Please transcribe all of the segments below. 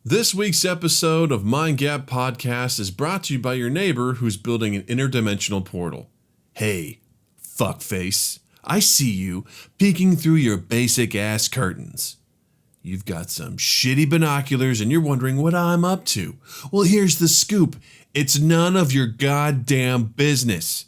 This week's episode of Mind Gap Podcast is brought to you by your neighbor who's building an interdimensional portal. Hey, fuckface, I see you peeking through your basic ass curtains. You've got some shitty binoculars and you're wondering what I'm up to. Well, here's the scoop. It's none of your goddamn business.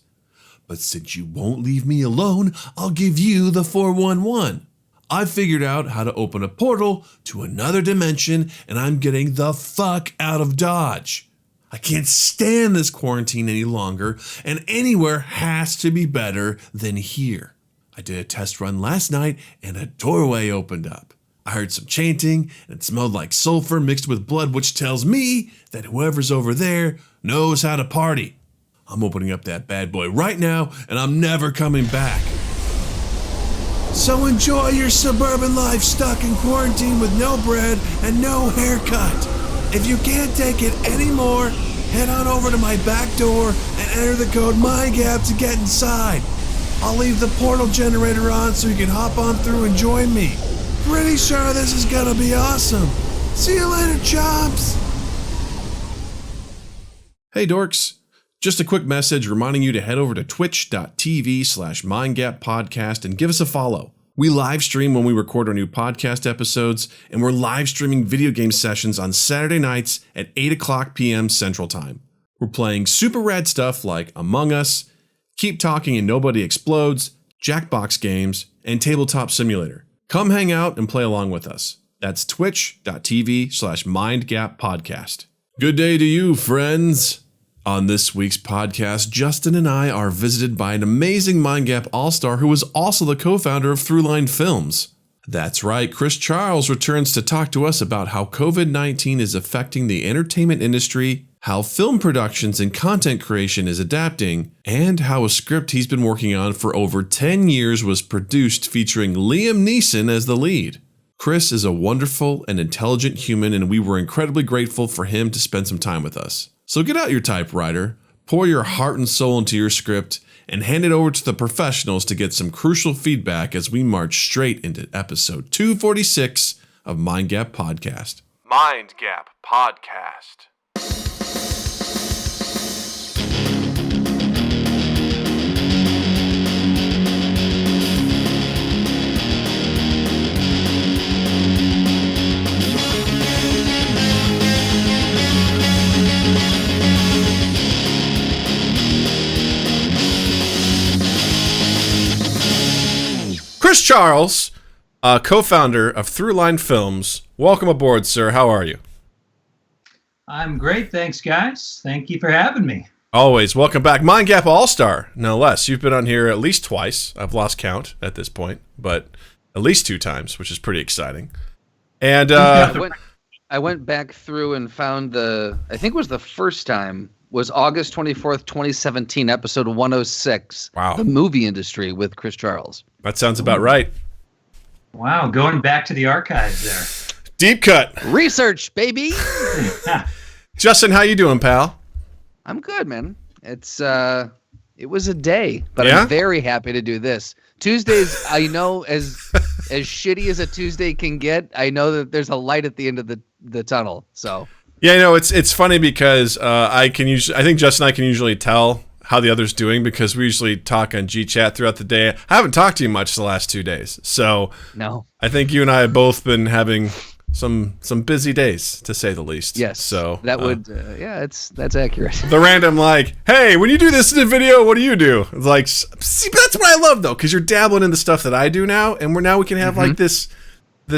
But since you won't leave me alone, I'll give you the 411. I figured out how to open a portal to another dimension, and I'm getting the fuck out of Dodge. I can't stand this quarantine any longer, and anywhere has to be better than here. I did a test run last night, and a doorway opened up. I heard some chanting, and it smelled like sulfur mixed with blood, which tells me that whoever's over there knows how to party. I'm opening up that bad boy right now, and I'm never coming back. So enjoy your suburban life stuck in quarantine with no bread and no haircut. If you can't take it anymore, head on over to my back door and enter the code MINDGAP to get inside. I'll leave the portal generator on so you can hop on through and join me. Pretty sure this is gonna be awesome. See you later, chops. Hey dorks. Just a quick message reminding you to head over to twitch.tv/mindgappodcast and give us a follow. We live stream when we record our new podcast episodes, and we're live streaming video game sessions on Saturday nights at 8 o'clock p.m. Central Time. We're playing super rad stuff like Among Us, Keep Talking and Nobody Explodes, Jackbox games, and Tabletop Simulator. Come hang out and play along with us. That's twitch.tv/mindgappodcast. Good day to you, friends. On this week's podcast, Justin and I are visited by an amazing Mind Gap all-star who is also the co-founder of Throughline Films. That's right, Chris Charles returns to talk to us about how COVID-19 is affecting the entertainment industry, how film productions and content creation is adapting, and how a script he's been working on for over 10 years was produced featuring Liam Neeson as the lead. Chris is a wonderful and intelligent human, and we were incredibly grateful for him to spend some time with us. So get out your typewriter, pour your heart and soul into your script, and hand it over to the professionals to get some crucial feedback as we march straight into episode 246 of Mind Gap Podcast. Mind Gap Podcast. Chris Charles, co-founder of Throughline Films. Welcome aboard, sir. How are you? I'm great. Thanks, guys. Thank you for having me. Always. Welcome back. Mind Gap All-Star, no less. You've been on here at least twice. I've lost count at this point, but at least 2 times, which is pretty exciting. And I went back through and found I think it was the first time, was August 24th, 2017, episode 106. Wow. The movie industry with Chris Charles. That sounds about right. Wow, going back to the archives there. Deep cut. Research, baby. Justin, how you doing, pal? I'm good, man. It was a day, but Yeah? I'm very happy to do this. Tuesdays, I know as shitty as a Tuesday can get, I know that there's a light at the end of the tunnel. So Yeah, it's funny because I think Justin and I can usually tell how the other's doing because we usually talk on GChat throughout the day. I haven't talked to you much the last 2 days, so no. I think you and I have both been having some busy days, to say the least. Yes. So that would that's accurate. The random hey, when you do this in a video, what do you do? It's like, see, that's what I love though, because you're dabbling in the stuff that I do now, and we can have like this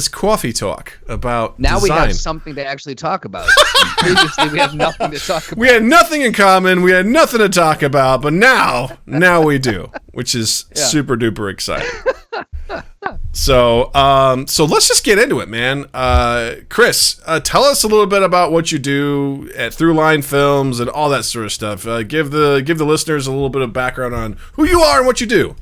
coffee talk about now design. We have something to actually talk about. Previously, we have nothing to talk about. We had nothing in common. We had nothing to talk about, but now we do, which is super duper exciting. So let's just get into it, man. Chris, tell us a little bit about what you do at Throughline Films and all that sort of stuff. Give the listeners a little bit of background on who you are and what you do.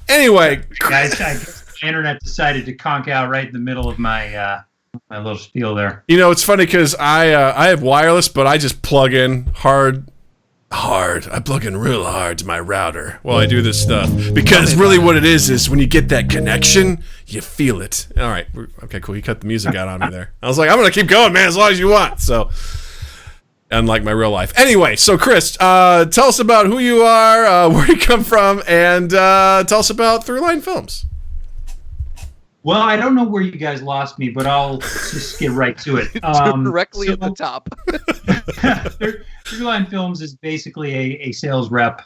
Anyway, guys, I guess the internet decided to conk out right in the middle of my my little spiel there. You know, it's funny because I have wireless, but I just plug in hard hard. I plug in real hard to my router while I do this stuff. Because really what it is when you get that connection, you feel it. All right. Okay, cool. You cut the music out on me there. I was like, I'm going to keep going, man, as long as you want. So, unlike my real life. Anyway, so Chris, tell us about who you are, where you come from, and tell us about Throughline Films. Well, I don't know where you guys lost me, but I'll just get right to it. Directly at the top. Throughline Films is basically a sales rep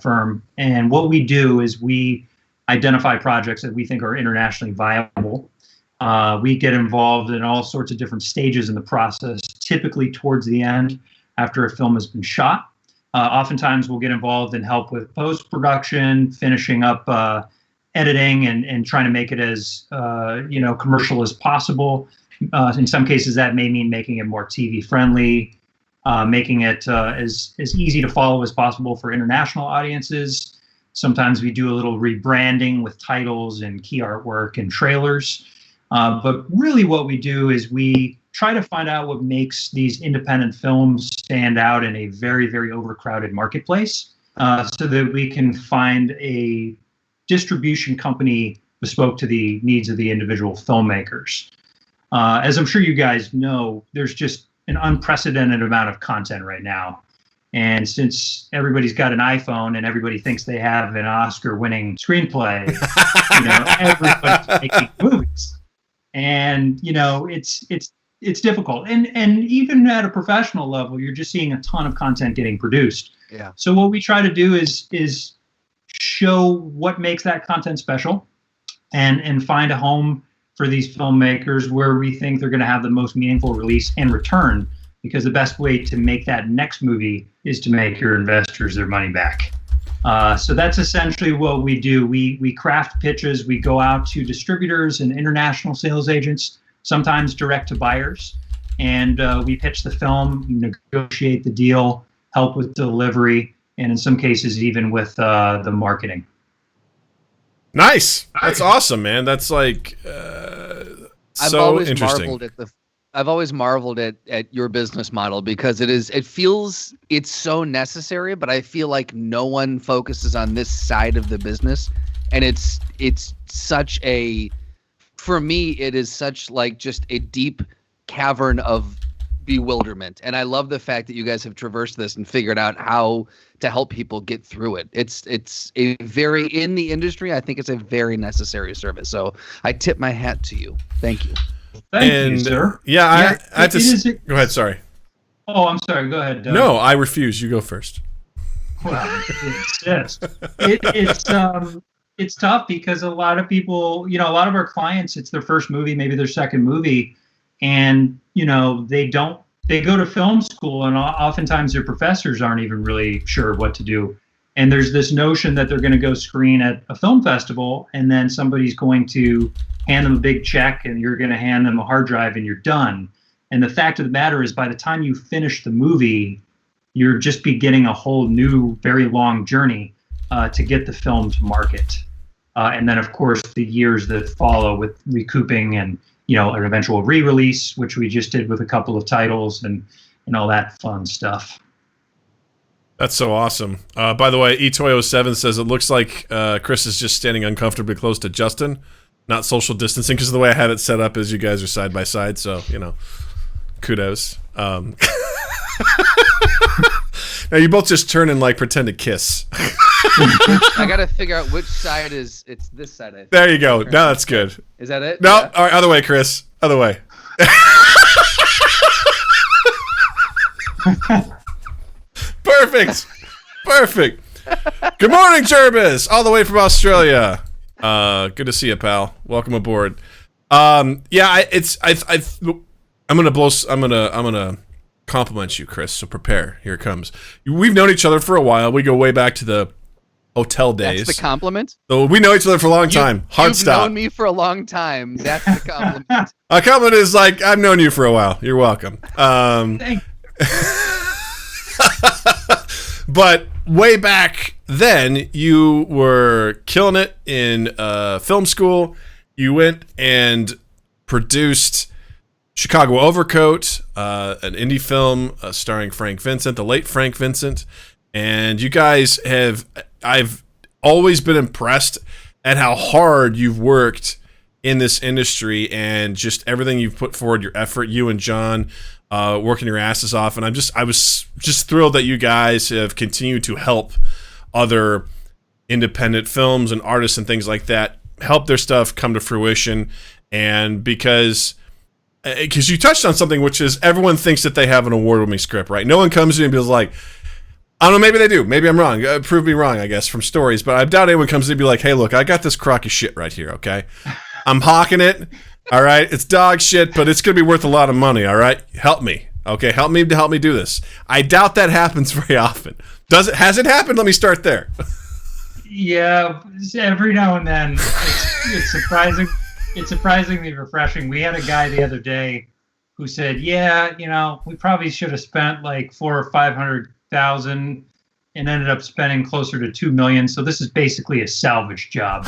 firm, and what we do is we identify projects that we think are internationally viable. We get involved in all sorts of different stages in the process, typically towards the end after a film has been shot. Oftentimes we'll get involved and help with post-production, finishing up editing and trying to make it as commercial as possible. In some cases that may mean making it more TV friendly, making it as easy to follow as possible for international audiences. Sometimes we do a little rebranding with titles and key artwork and trailers. But really what we do is we try to find out what makes these independent films stand out in a very, very overcrowded marketplace, so that we can find a distribution company bespoke to the needs of the individual filmmakers. As I'm sure you guys know, there's just an unprecedented amount of content right now. And since everybody's got an iPhone and everybody thinks they have an Oscar-winning screenplay, everybody's making movies. And it's difficult. And even at a professional level, you're just seeing a ton of content getting produced. Yeah. So what we try to do is show what makes that content special, and find a home for these filmmakers where we think they're going to have the most meaningful release and return, because the best way to make that next movie is to make your investors their money back. So that's essentially what we do. We craft pitches. We go out to distributors and international sales agents, sometimes direct to buyers, and we pitch the film, negotiate the deal, help with delivery, and in some cases even with the marketing. Nice. That's awesome, man. That's like so interesting. I've always marveled at your business model, because it feels it's so necessary, but I feel like no one focuses on this side of the business. And it's such for me, it is such like just a deep cavern of bewilderment. And I love the fact that you guys have traversed this and figured out how to help people get through it. It's a very, in the industry, I think it's a very necessary service. So I tip my hat to you. Thank you. Thank you, sir. Yeah, I have to go ahead. Sorry. Oh, I'm sorry. Go ahead, Doug. No, I refuse. You go first. Well, it's tough, because a lot of people, a lot of our clients, it's their first movie, maybe their second movie, and they go to film school, and oftentimes their professors aren't even really sure what to do. And there's this notion that they're going to go screen at a film festival, and then somebody's going to hand them a big check, and you're going to hand them a hard drive, and you're done. And the fact of the matter is, by the time you finish the movie, you're just beginning a whole new, very long journey to get the film to market. And then, of course, the years that follow with recouping and, an eventual re-release, which we just did with a couple of titles and all that fun stuff. That's so awesome. By the way, eToy07 says it looks like Chris is just standing uncomfortably close to Justin, not social distancing, because of the way I had it set up is you guys are side by side, so, kudos. Now you both just turn and like pretend to kiss. I gotta figure out which side it's this side, I think. There you go. Now that's good. Is that it? No, Yeah. All right, other way, Chris. Other way. Perfect. Good morning, Jervis, all the way from Australia. Good to see you, pal. Welcome aboard. I'm gonna compliment you, Chris. So prepare. Here it comes. We've known each other for a while. We go way back to the hotel days. That's the compliment? So we know each other for a long time. Hard stop. You've known me for a long time. That's the compliment. A compliment is like, I've known you for a while. You're welcome. Thank But way back then, you were killing it in film school. You went and produced Chicago Overcoat, an indie film starring Frank Vincent, the late Frank Vincent. And you guys I've always been impressed at how hard you've worked in this industry and just everything you've put forward, your effort, you and John working your asses off. And I was just thrilled that you guys have continued to help other independent films and artists and things like that help their stuff come to fruition. And because you touched on something, which is everyone thinks that they have an award-winning script, right? No one comes to me and be like, I don't know, maybe they do. Maybe I'm wrong. Prove me wrong, I guess, from stories. But I doubt anyone comes to me and be like, hey, look, I got this crock of shit right here, okay? I'm hawking it, all right? It's dog shit, but it's going to be worth a lot of money, all right? Help me, okay? Help me do this. I doubt that happens very often. Has it happened? Let me start there. Yeah, every now and then. It's surprising. It's surprisingly refreshing. We had a guy the other day who said, yeah, we probably should have spent like $400,000 or $500,000 and ended up spending closer to $2 million. So this is basically a salvage job.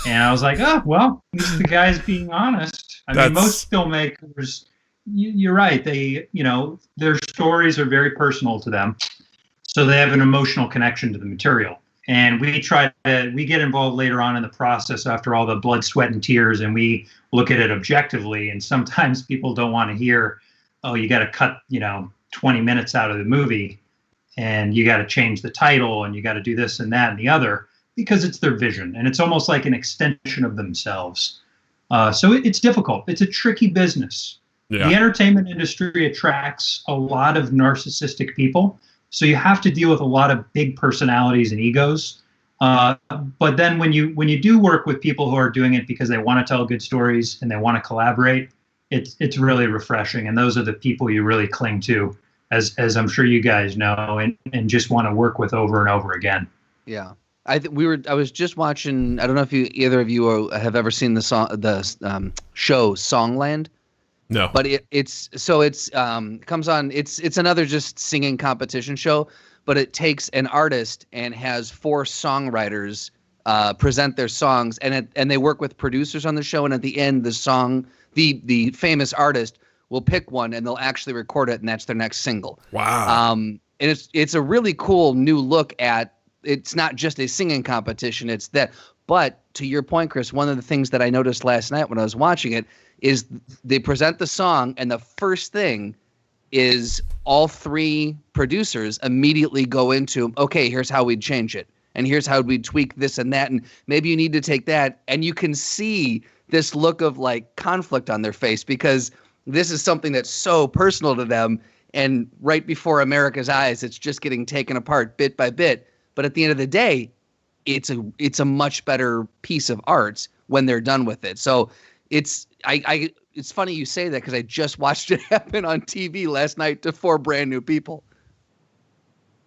And I was like, oh, well, at least the guy's being honest. I mean, most filmmakers, you're right. They, their stories are very personal to them. So they have an emotional connection to the material. And we get involved later on in the process after all the blood, sweat, and tears, and we look at it objectively. And sometimes people don't want to hear, oh, you got to cut, 20 minutes out of the movie, and you got to change the title, and you got to do this and that and the other, because it's their vision, and it's almost like an extension of themselves. So it's difficult. It's a tricky business. Yeah. The entertainment industry attracts a lot of narcissistic people. So you have to deal with a lot of big personalities and egos. But then when you do work with people who are doing it because they want to tell good stories and they want to collaborate, it's really refreshing. And those are the people you really cling to, as I'm sure you guys know, and just want to work with over and over again. Yeah. I was just watching, I don't know if either of you have ever seen the show Songland. No, but it comes on. It's another just singing competition show, but it takes an artist and has 4 songwriters present their songs, and they work with producers on the show. And at the end, the famous artist will pick one, and they'll actually record it, and that's their next single. Wow. And it's a really cool new look at. It's not just a singing competition. It's that. But to your point, Chris, one of the things that I noticed last night when I was watching it is they present the song, and the first thing is all 3 producers immediately go into, okay, here's how we'd change it, and here's how we'd tweak this and that, and maybe you need to take that, and you can see this look of like conflict on their face because this is something that's so personal to them, and right before America's eyes, it's just getting taken apart bit by bit. But at the end of the day, it's a much better piece of art when they're done with it. So it's funny you say that because I just watched it happen on TV last night to 4 brand new people.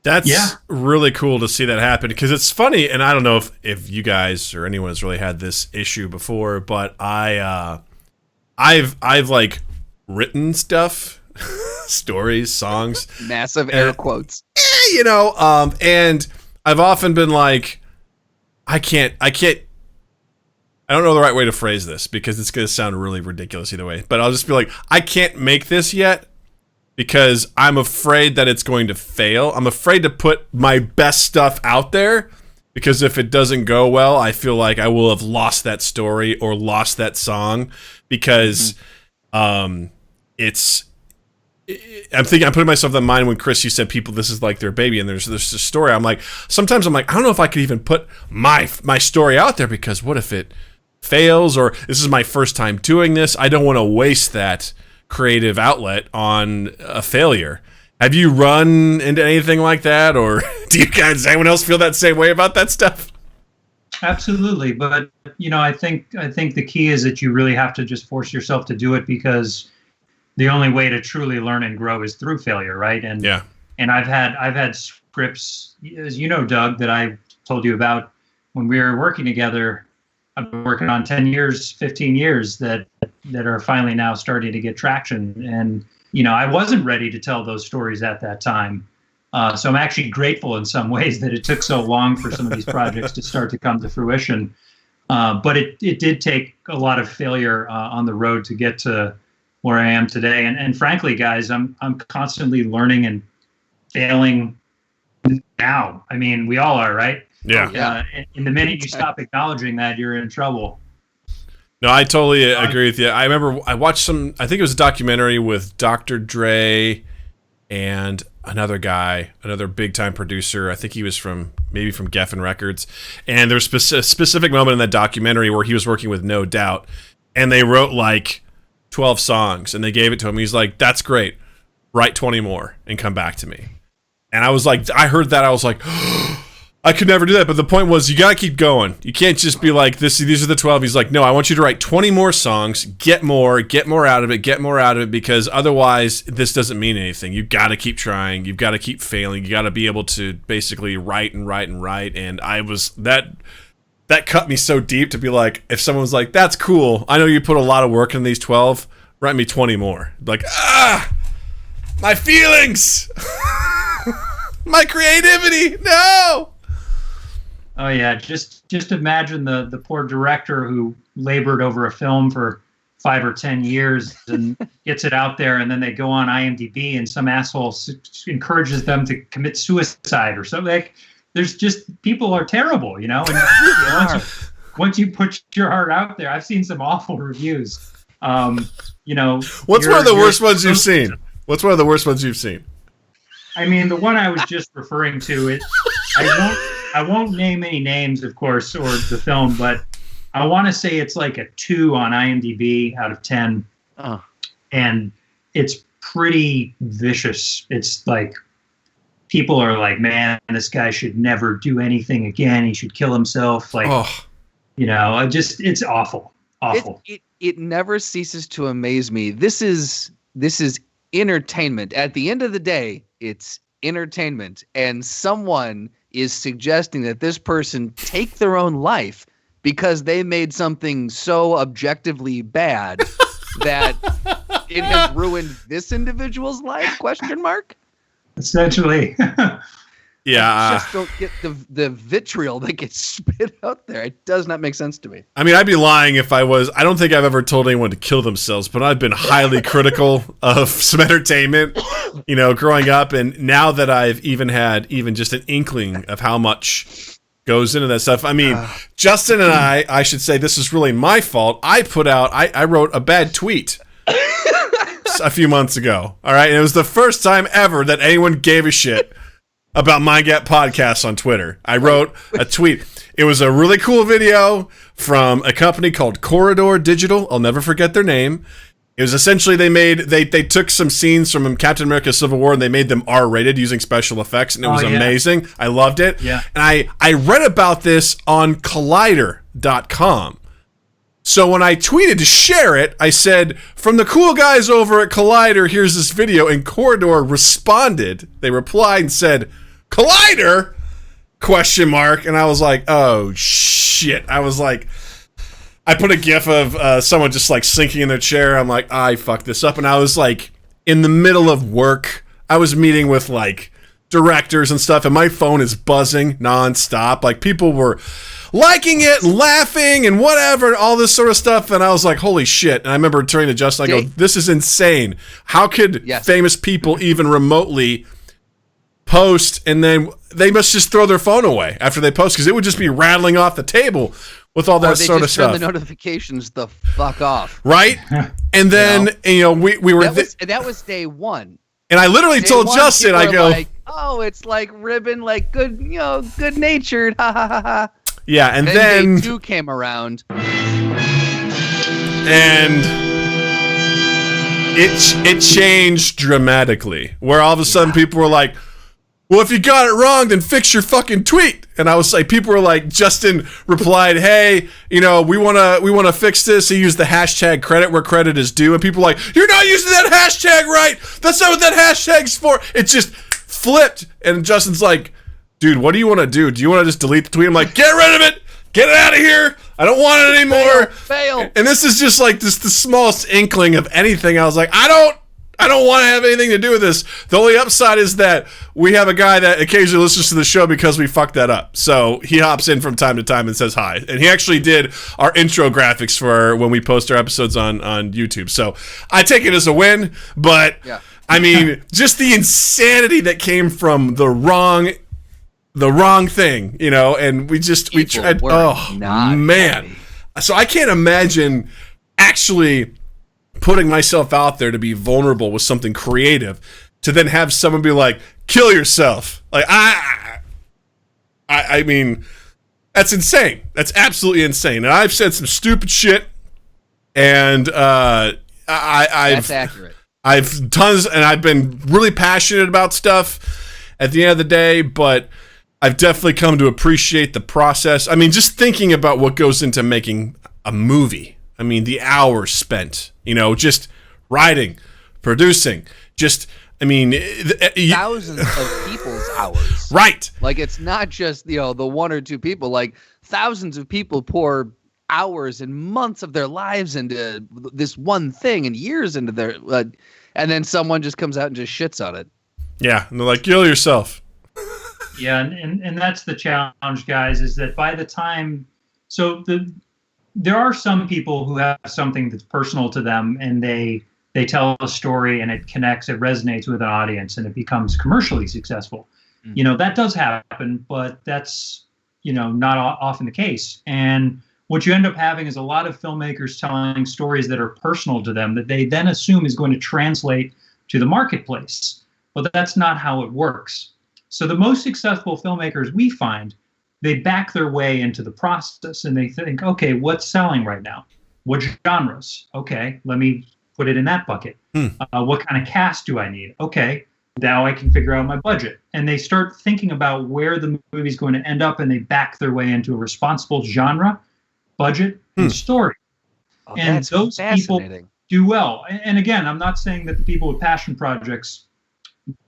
That's really cool to see that happen because it's funny, and I don't know if you guys or anyone has really had this issue before, but I've like written stuff, stories, songs, massive air quotes, and I've often been like, I don't know the right way to phrase this because it's going to sound really ridiculous either way, but I'll just be like, I can't make this yet because I'm afraid that it's going to fail. I'm afraid to put my best stuff out there because if it doesn't go well, I feel like I will have lost that story or lost that song because I'm putting myself in mind when Chris, you said people, this is like their baby and there's this story. Sometimes I'm like, I don't know if I could even put my story out there because what if it fails or this is my first time doing this? I don't want to waste that creative outlet on a failure. Have you run into anything like that, or does anyone else feel that same way about that stuff? Absolutely, but I think the key is that you really have to just force yourself to do it because the only way to truly learn and grow is through failure, right? And I've had scripts, as you know, Doug, that I told you about when we were working together. I've been working on 10 years, 15 years that are finally now starting to get traction. And, I wasn't ready to tell those stories at that time. So I'm actually grateful in some ways that it took so long for some of these projects to start to come to fruition. But it did take a lot of failure on the road to get to where I am today. And frankly, guys, I'm constantly learning and failing now. I mean, we all are, right? Yeah. In the minute you stop acknowledging that, you're in trouble. No, I totally agree with you. I remember I watched I think it was a documentary with Dr. Dre and another guy, another big-time producer. I think he was maybe from Geffen Records. And there's a specific moment in that documentary where he was working with No Doubt, and they wrote like 12 songs, and they gave it to him. He's like, that's great. Write 20 more and come back to me. And I was like, I heard that. I was like, I could never do that. But the point was, you got to keep going. You can't just be like, these are the 12. He's like, no, I want you to write 20 more songs, get more out of it, because otherwise this doesn't mean anything. You've got to keep trying. You've got to keep failing. You got to be able to basically write. And I was, that cut me so deep to be like, if someone was like, that's cool. I know you put a lot of work in these 12. Write me 20 more. Like, my feelings. My creativity. No. Oh yeah, just imagine the poor director who labored over a film for 5 or 10 years and gets it out there, and then they go on IMDb and some asshole encourages them to commit suicide or something. Like, there's just, people are terrible, you know. And once you put your heart out there, I've seen some awful reviews. You know, what's one of the worst ones you've seen? What's one of the worst ones you've seen? I mean, the one I was just referring to, I won't name any names, of course, or the film, but I want to say it's like a 2 on IMDb out of 10. Oh. And it's pretty vicious. It's like, people are like, man, this guy should never do anything again. He should kill himself. Like, you know, it's awful. Awful. It never ceases to amaze me. This is entertainment. At the end of the day, it's entertainment. And someone is suggesting that this person take their own life because they made something so objectively bad that it has ruined this individual's life? ? Essentially. Yeah. I just don't get the vitriol that gets spit out there. It does not make sense to me. I mean, I'd be lying if I was. I don't think I've ever told anyone to kill themselves, but I've been highly critical of some entertainment, you know, growing up. And now that I've had just an inkling of how much goes into that stuff. I mean, Justin and I should say this is really my fault. I wrote a bad tweet a few months ago. All right. And it was the first time ever that anyone gave a shit about Mind Gap Podcasts on Twitter. I wrote a tweet. It was a really cool video from a company called Corridor Digital. I'll never forget their name. It was essentially they took some scenes from Captain America Civil War and they made them R-rated using special effects, and it was amazing. I loved it. Yeah. And I read about this on Collider.com. So when I tweeted to share it, I said, from the cool guys over at Collider, here's this video. And Corridor responded. They replied and said, Collider? ? And I was like, oh, shit. I was like, I put a gif of someone just like sinking in their chair. I'm like, I fucked this up. And I was like, in the middle of work, I was meeting with like directors and stuff, and my phone is buzzing nonstop. Like, people were liking it, laughing, and whatever, and all this sort of stuff. And I was like, holy shit. And I remember turning to Justin, I go, this is insane. How could famous people even remotely post, and then they must just throw their phone away after they post, because it would just be rattling off the table with all that sort of stuff. Turn the notifications the fuck off. Right? And then, you know, we were... That was day one. And I literally told Justin, I go... like, oh, it's like ribbon, like good, you know, good-natured, ha ha ha ha. Yeah, and then day 2 came around. And it changed dramatically. Where all of a sudden people were like, well, if you got it wrong, then fix your fucking tweet. And I was like, people were like, Justin replied, hey, you know, we wanna fix this. He used the hashtag credit where credit is due. And people were like, you're not using that hashtag right. That's not what that hashtag's for. It just flipped. And Justin's like, dude, what do you want to do? Do you want to just delete the tweet? I'm like, get rid of it. Get it out of here. I don't want it anymore. Fail. And this is just like the smallest inkling of anything. I was like, I don't I don't want to have anything to do with this. The only upside is that we have a guy that occasionally listens to the show because we fucked that up. So he hops in from time to time and says hi. And he actually did our intro graphics for when we post our episodes on YouTube. So I take it as a win, but I mean, just the insanity that came from the wrong thing, you know, and we tried. Oh, man. Happy. So I can't imagine actually putting myself out there to be vulnerable with something creative, to then have someone be like, kill yourself. Like, I mean, that's insane. That's absolutely insane. And I've said some stupid shit, and that's accurate. I've tons, and I've been really passionate about stuff at the end of the day, but I've definitely come to appreciate the process. I mean, just thinking about what goes into making a movie. I mean, the hours spent, you know, just writing, producing, just, I mean, thousands of people's hours. Right. Like, it's not just, you know, the one or two people. Like, thousands of people pour hours and months of their lives into this one thing, and years into their, and then someone just comes out and just shits on it. Yeah. And they're like, kill yourself. Yeah. And that's the challenge, guys, is that by the time, there are some people who have something that's personal to them, and they tell a story and it connects, it resonates with an audience, and it becomes commercially successful. You know, that does happen, but that's, you know, not often the case. And what you end up having is a lot of filmmakers telling stories that are personal to them that they then assume is going to translate to the marketplace. But that's not how it works. So the most successful filmmakers we find, they back their way into the process, and they think, okay, what's selling right now? What genres? Okay, let me put it in that bucket. What kind of cast do I need? Okay, now I can figure out my budget. And they start thinking about where the movie's going to end up, and they back their way into a responsible genre, budget, and story. Oh, and those people do well. And again, I'm not saying that the people with passion projects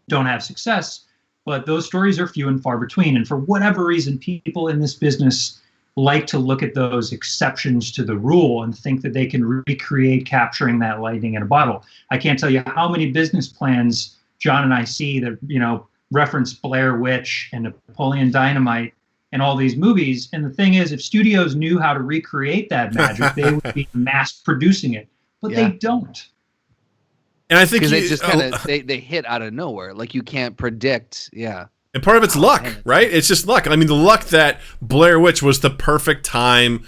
don't have success, but those stories are few and far between. And for whatever reason, people in this business like to look at those exceptions to the rule and think that they can recreate capturing that lightning in a bottle. I can't tell you how many business plans John and I see that, you know, reference Blair Witch and Napoleon Dynamite and all these movies. And the thing is, if studios knew how to recreate that magic, they would be mass producing it. But they don't. And I think because they just kind of they hit out of nowhere. Like, you can't predict. Yeah. And part of it's luck, right? It's just luck. I mean, the luck that Blair Witch was the perfect time,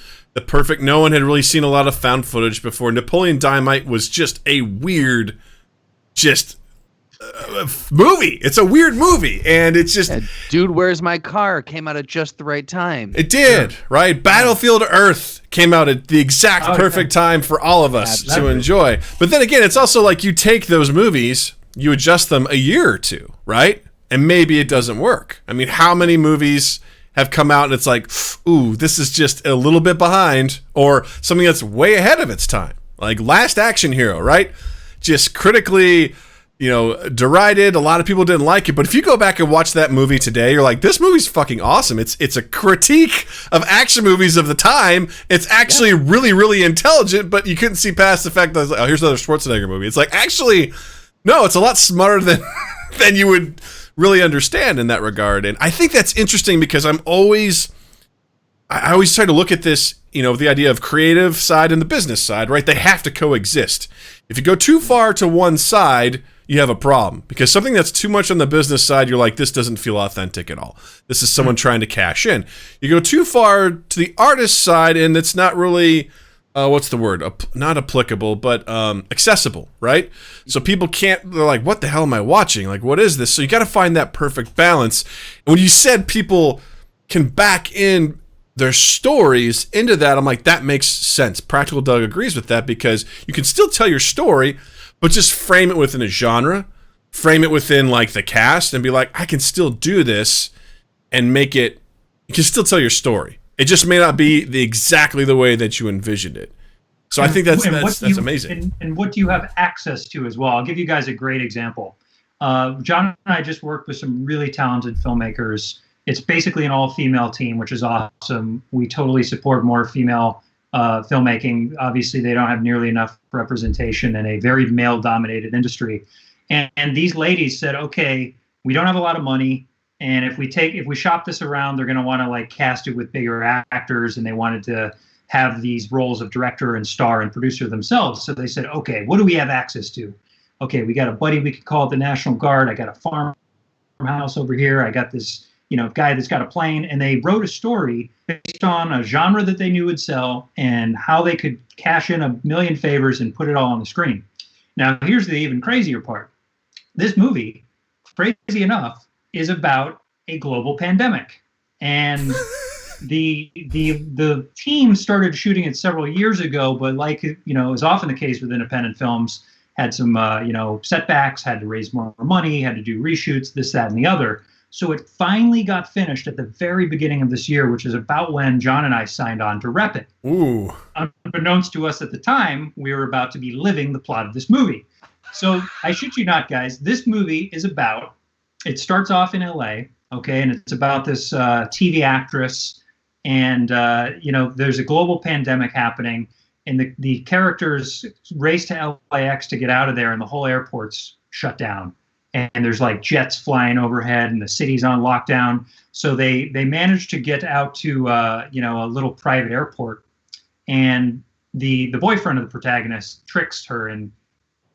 no one had really seen a lot of found footage before. Napoleon Dynamite was just a weird, movie. It's a weird movie, and it's just Dude, Where's My Car came out at just the right time. It did, right? Battlefield Earth came out at the exact perfect time for all of us to enjoy. But then again, it's also like you take those movies, you adjust them a year or two, right? And maybe it doesn't work. I mean, how many movies have come out and it's like, ooh, this is just a little bit behind, or something that's way ahead of its time, like Last Action Hero, right? Just critically, you know, derided. A lot of people didn't like it, but if you go back and watch that movie today, you're like, this movie's fucking awesome. It's a critique of action movies of the time. It's actually really, really intelligent, but you couldn't see past the fact that, like, oh, here's another Schwarzenegger movie. It's like, actually, no, it's a lot smarter than you would really understand in that regard. And I think that's interesting because I always try to look at this, you know, the idea of creative side and the business side, right? They have to coexist. If you go too far to one side, you have a problem, because something that's too much on the business side, you're like, this doesn't feel authentic at all. This is someone trying to cash in. You go too far to the artist side, and it's not really, what's the word? Not applicable, but accessible, right? So people can't, they're like, what the hell am I watching? Like, what is this? So you got to find that perfect balance. And when you said people can back in their stories into that, I'm like, that makes sense. Practical Doug agrees with that, because you can still tell your story, but just frame it within a genre, frame it within, like, the cast, and be like, I can still do this and make it, you can still tell your story. It just may not be exactly the way that you envisioned it. So I think that's amazing. And what do you have access to as well? I'll give you guys a great example. John and I just worked with some really talented filmmakers. It's basically an all-female team, which is awesome. We totally support more female filmmaking. Obviously, they don't have nearly enough representation in a very male-dominated industry. And these ladies said, okay, we don't have a lot of money, and if we shop this around, they're going to want to like cast it with bigger actors, and they wanted to have these roles of director and star and producer themselves. So they said, okay, what do we have access to? Okay, we got a buddy we could call it the National Guard. I got a farmhouse over here. I got this, guy that's got a plane. And they wrote a story based on a genre that they knew would sell and how they could cash in a million favors and put it all on the screen. Now, here's the even crazier part. This movie, crazy enough, is about a global pandemic. And the team started shooting it several years ago, but like, is often the case with independent films, had some, setbacks, had to raise more money, had to do reshoots, this, that, and the other. So it finally got finished at the very beginning of this year, which is about when John and I signed on to rep it. Ooh. Unbeknownst to us at the time, we were about to be living the plot of this movie. So I shit you not, guys, this movie is about, it starts off in LA, okay, and it's about this TV actress, and, there's a global pandemic happening, and the characters race to LAX to get out of there, and the whole airport's shut down. And there's like jets flying overhead, and the city's on lockdown. So they managed to get out to, a little private airport, and the boyfriend of the protagonist tricks her and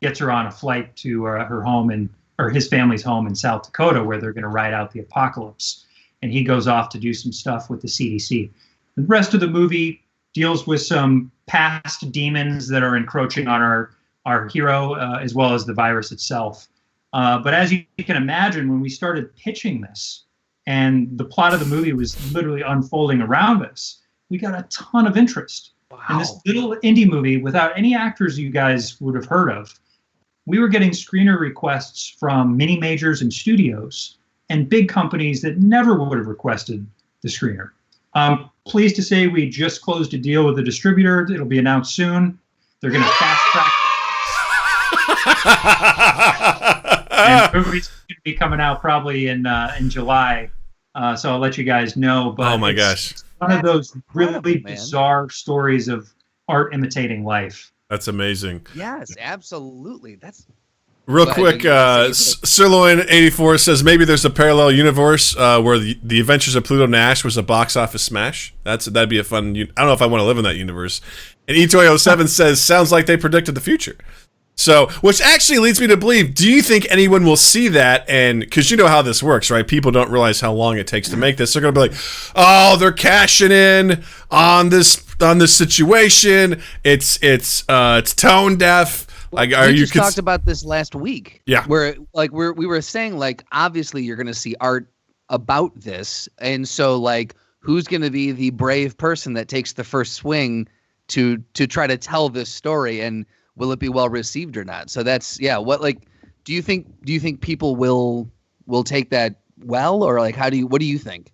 gets her on a flight to her home or his family's home in South Dakota, where they're going to ride out the apocalypse. And he goes off to do some stuff with the CDC. The rest of the movie deals with some past demons that are encroaching on our hero, as well as the virus itself. But as you can imagine, when we started pitching this and the plot of the movie was literally unfolding around us, we got a ton of interest. Wow. In this little indie movie, without any actors you guys would have heard of, we were getting screener requests from mini majors and studios and big companies that never would have requested the screener. Pleased to say we just closed a deal with a distributor. It'll be announced soon. They're going to fast track. And the movie's going to be coming out probably in July. So I'll let you guys know. But oh my gosh. It's one of those really bizarre stories of art imitating life. That's amazing. Yes, absolutely. That's real quick. Sirloin84 says maybe there's a parallel universe where the Adventures of Pluto Nash was a box office smash. That'd be a fun. I don't know if I want to live in that universe. And E207 says sounds like they predicted the future. So, which actually leads me to believe, do you think anyone will see that? And because you know how this works, right? People don't realize how long it takes to make this. They're going to be like, oh, they're cashing in on this situation. It's tone deaf. Like, we just talked about this last week. Yeah. Where like we were saying, like, obviously you're going to see art about this. And so like, who's going to be the brave person that takes the first swing to try to tell this story? And will it be well received or not? So that's, yeah. What, like, do you think people will take that well, or like, what do you think?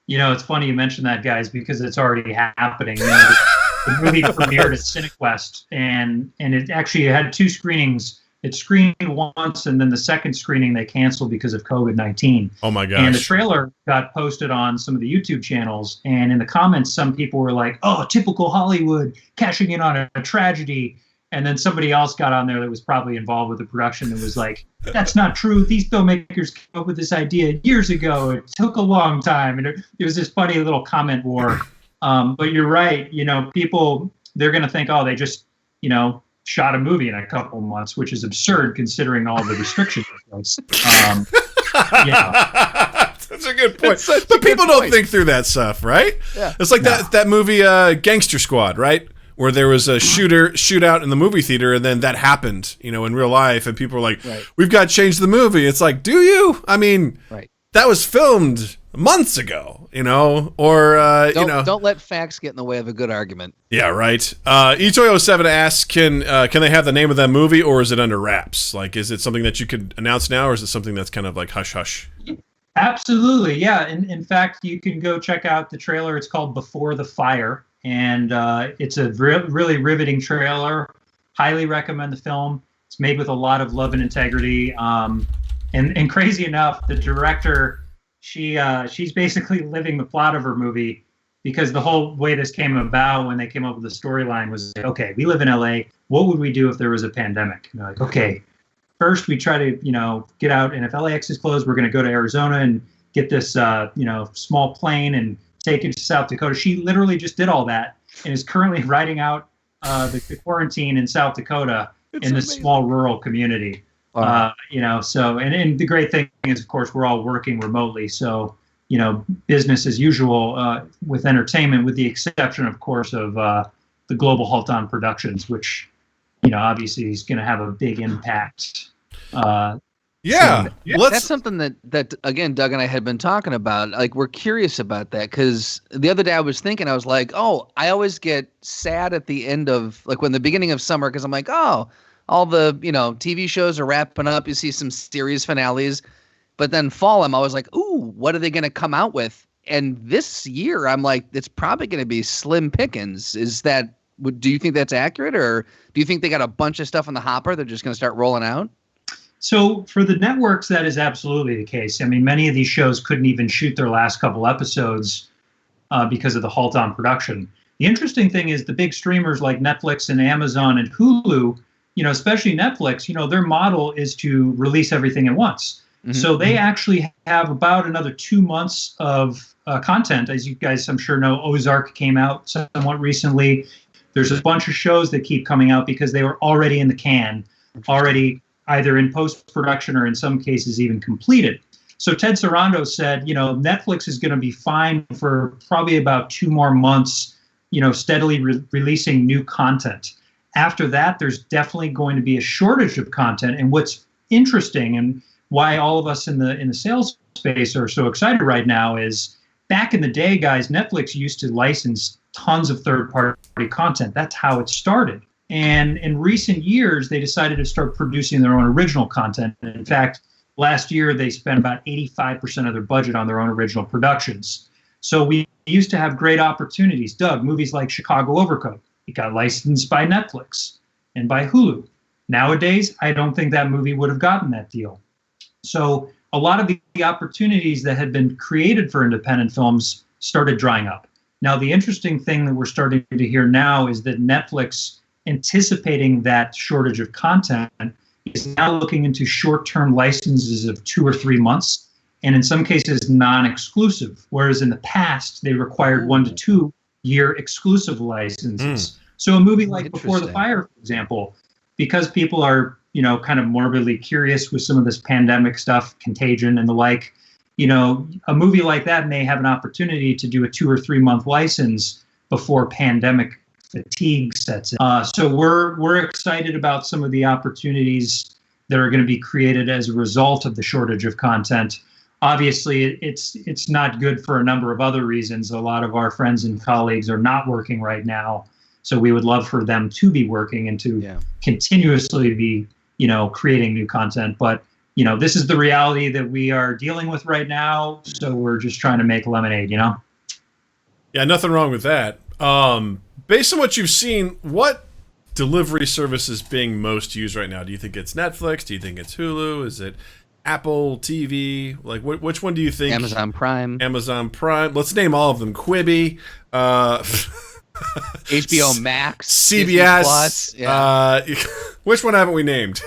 It's funny you mentioned that, guys, because it's already happening. The movie premiered at CineQuest, and it actually had 2 screenings. It screened once, and then the second screening they canceled because of COVID-19. Oh my gosh. And the trailer got posted on some of the YouTube channels, and in the comments, some people were like, oh, typical Hollywood, cashing in on a tragedy. And then somebody else got on there that was probably involved with the production and was like, that's not true. These filmmakers came up with this idea years ago. It took a long time. And it was this funny little comment war. But you're right. People, they're going to think, oh, they just, shot a movie in a couple months, which is absurd considering all the restrictions in place. That's a good point. But people don't think through that stuff, right? Yeah. It's like that movie Gangster Squad, right? Where there was a shootout in the movie theater, and then that happened, in real life, and people were like, we've got to change the movie. It's like, do you? I mean, that was filmed months ago, or, Don't let facts get in the way of a good argument. Yeah, right. E207 asks, can they have the name of that movie, or is it under wraps? Like, is it something that you could announce now, or is it something that's kind of like hush-hush? Absolutely, yeah. In fact, you can go check out the trailer. It's called Before the Fire. And it's a really riveting trailer. Highly recommend the film. It's made with a lot of love and integrity. And crazy enough, the director, she's basically living the plot of her movie because the whole way this came about when they came up with the storyline was, okay, we live in LA. What would we do if there was a pandemic? And they're like, okay, first we try to, get out. And if LAX is closed, we're going to go to Arizona and get this, small plane and take it to South Dakota. She literally just did all that and is currently riding out the quarantine in South Dakota in this small rural community. Wow. And the great thing is, of course, we're all working remotely. So, business as usual with entertainment, with the exception, of course, of the Global Halt on Productions, which, obviously is going to have a big impact. That's something that again, Doug and I had been talking about. Like, we're curious about that because the other day I was thinking, I was like, oh, I always get sad at the end of, like, when the beginning of summer, because I'm like, oh, all the, TV shows are wrapping up. You see some series finales. But then fall, I'm always like, ooh, what are they going to come out with? And this year, I'm like, it's probably going to be slim pickings. Do you think that's accurate? Or do you think they got a bunch of stuff in the hopper they're just going to start rolling out? So for the networks, that is absolutely the case. I mean, many of these shows couldn't even shoot their last couple episodes because of the halt on production. The interesting thing is the big streamers like Netflix and Amazon and Hulu, especially Netflix, their model is to release everything at once. Mm-hmm. So they actually have about another 2 months of content. As you guys, I'm sure, know, Ozark came out somewhat recently. There's a bunch of shows that keep coming out because they were already in the can, already either in post-production or in some cases even completed. So Ted Sarandos said, Netflix is going to be fine for probably about 2 more months, steadily releasing new content. After that, there's definitely going to be a shortage of content. And what's interesting and why all of us in the sales space are so excited right now is back in the day, guys, Netflix used to license tons of third-party content. That's how it started. And in recent years, they decided to start producing their own original content. In fact, last year, they spent about 85% of their budget on their own original productions. So we used to have great opportunities. Doug, movies like Chicago Overcoat, it got licensed by Netflix and by Hulu. Nowadays, I don't think that movie would have gotten that deal. So a lot of the opportunities that had been created for independent films started drying up. Now, the interesting thing that we're starting to hear now is that Netflix, anticipating that shortage of content, is now looking into short-term licenses of 2 or 3 months, and in some cases non-exclusive, whereas in the past they required 1 to 2 year exclusive licenses. So a movie like Before the Fire, for example, because people are kind of morbidly curious with some of this pandemic stuff, Contagion and the like, a movie like that may have an opportunity to do a 2 or 3 month license before pandemic fatigue sets in. So we're excited about some of the opportunities that are going to be created as a result of the shortage of content. Obviously, it's not good for a number of other reasons. A lot of our friends and colleagues are not working right now, so we would love for them to be working and to continuously be creating new content. But this is the reality that we are dealing with right now. So we're just trying to make lemonade. Yeah, nothing wrong with that. Based on what you've seen, what delivery service is being most used right now? Do you think it's Netflix? Do you think it's Hulu? Is it Apple TV? Like, which one do you think? Amazon Prime. Amazon Prime. Let's name all of them. Quibi. HBO Max. CBS. Plus. Yeah. Which one haven't we named?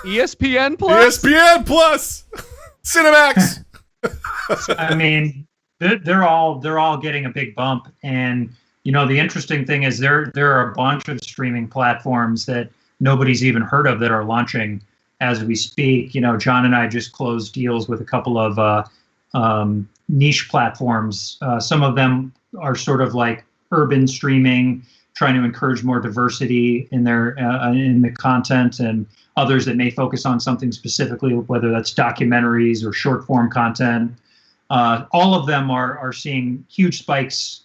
ESPN Plus. ESPN Plus. Cinemax. I mean, they're all getting a big bump, and the interesting thing is there are a bunch of streaming platforms that nobody's even heard of that are launching as we speak. John and I just closed deals with a couple of niche platforms. Some of them are sort of like urban streaming, trying to encourage more diversity in their in the content, and others that may focus on something specifically, whether that's documentaries or short form content. All of them are seeing huge spikes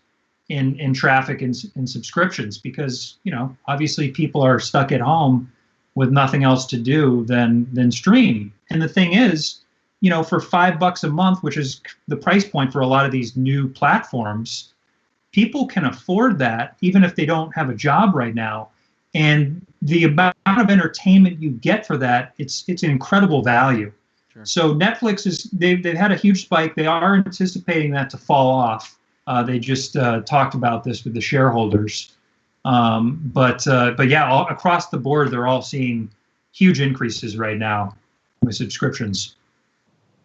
in traffic and subscriptions because obviously people are stuck at home with nothing else to do than stream. And the thing is, for $5 a month, which is the price point for a lot of these new platforms, people can afford that even if they don't have a job right now. And the amount of entertainment you get for that, it's an incredible value. Sure. So Netflix they've had a huge spike. They are anticipating that to fall off. They just talked about this with the shareholders. But yeah, across the board, they're all seeing huge increases right now with subscriptions.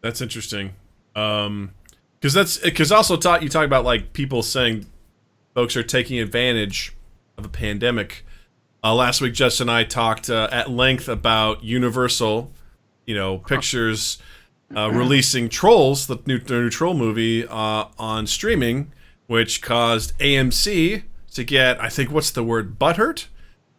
That's interesting. Because also you talk about like people saying folks are taking advantage of a pandemic. Last week, Jess and I talked at length about Universal, Pictures releasing Trolls, the new Troll movie, on streaming, which caused AMC to get, I think, what's the word, butthurt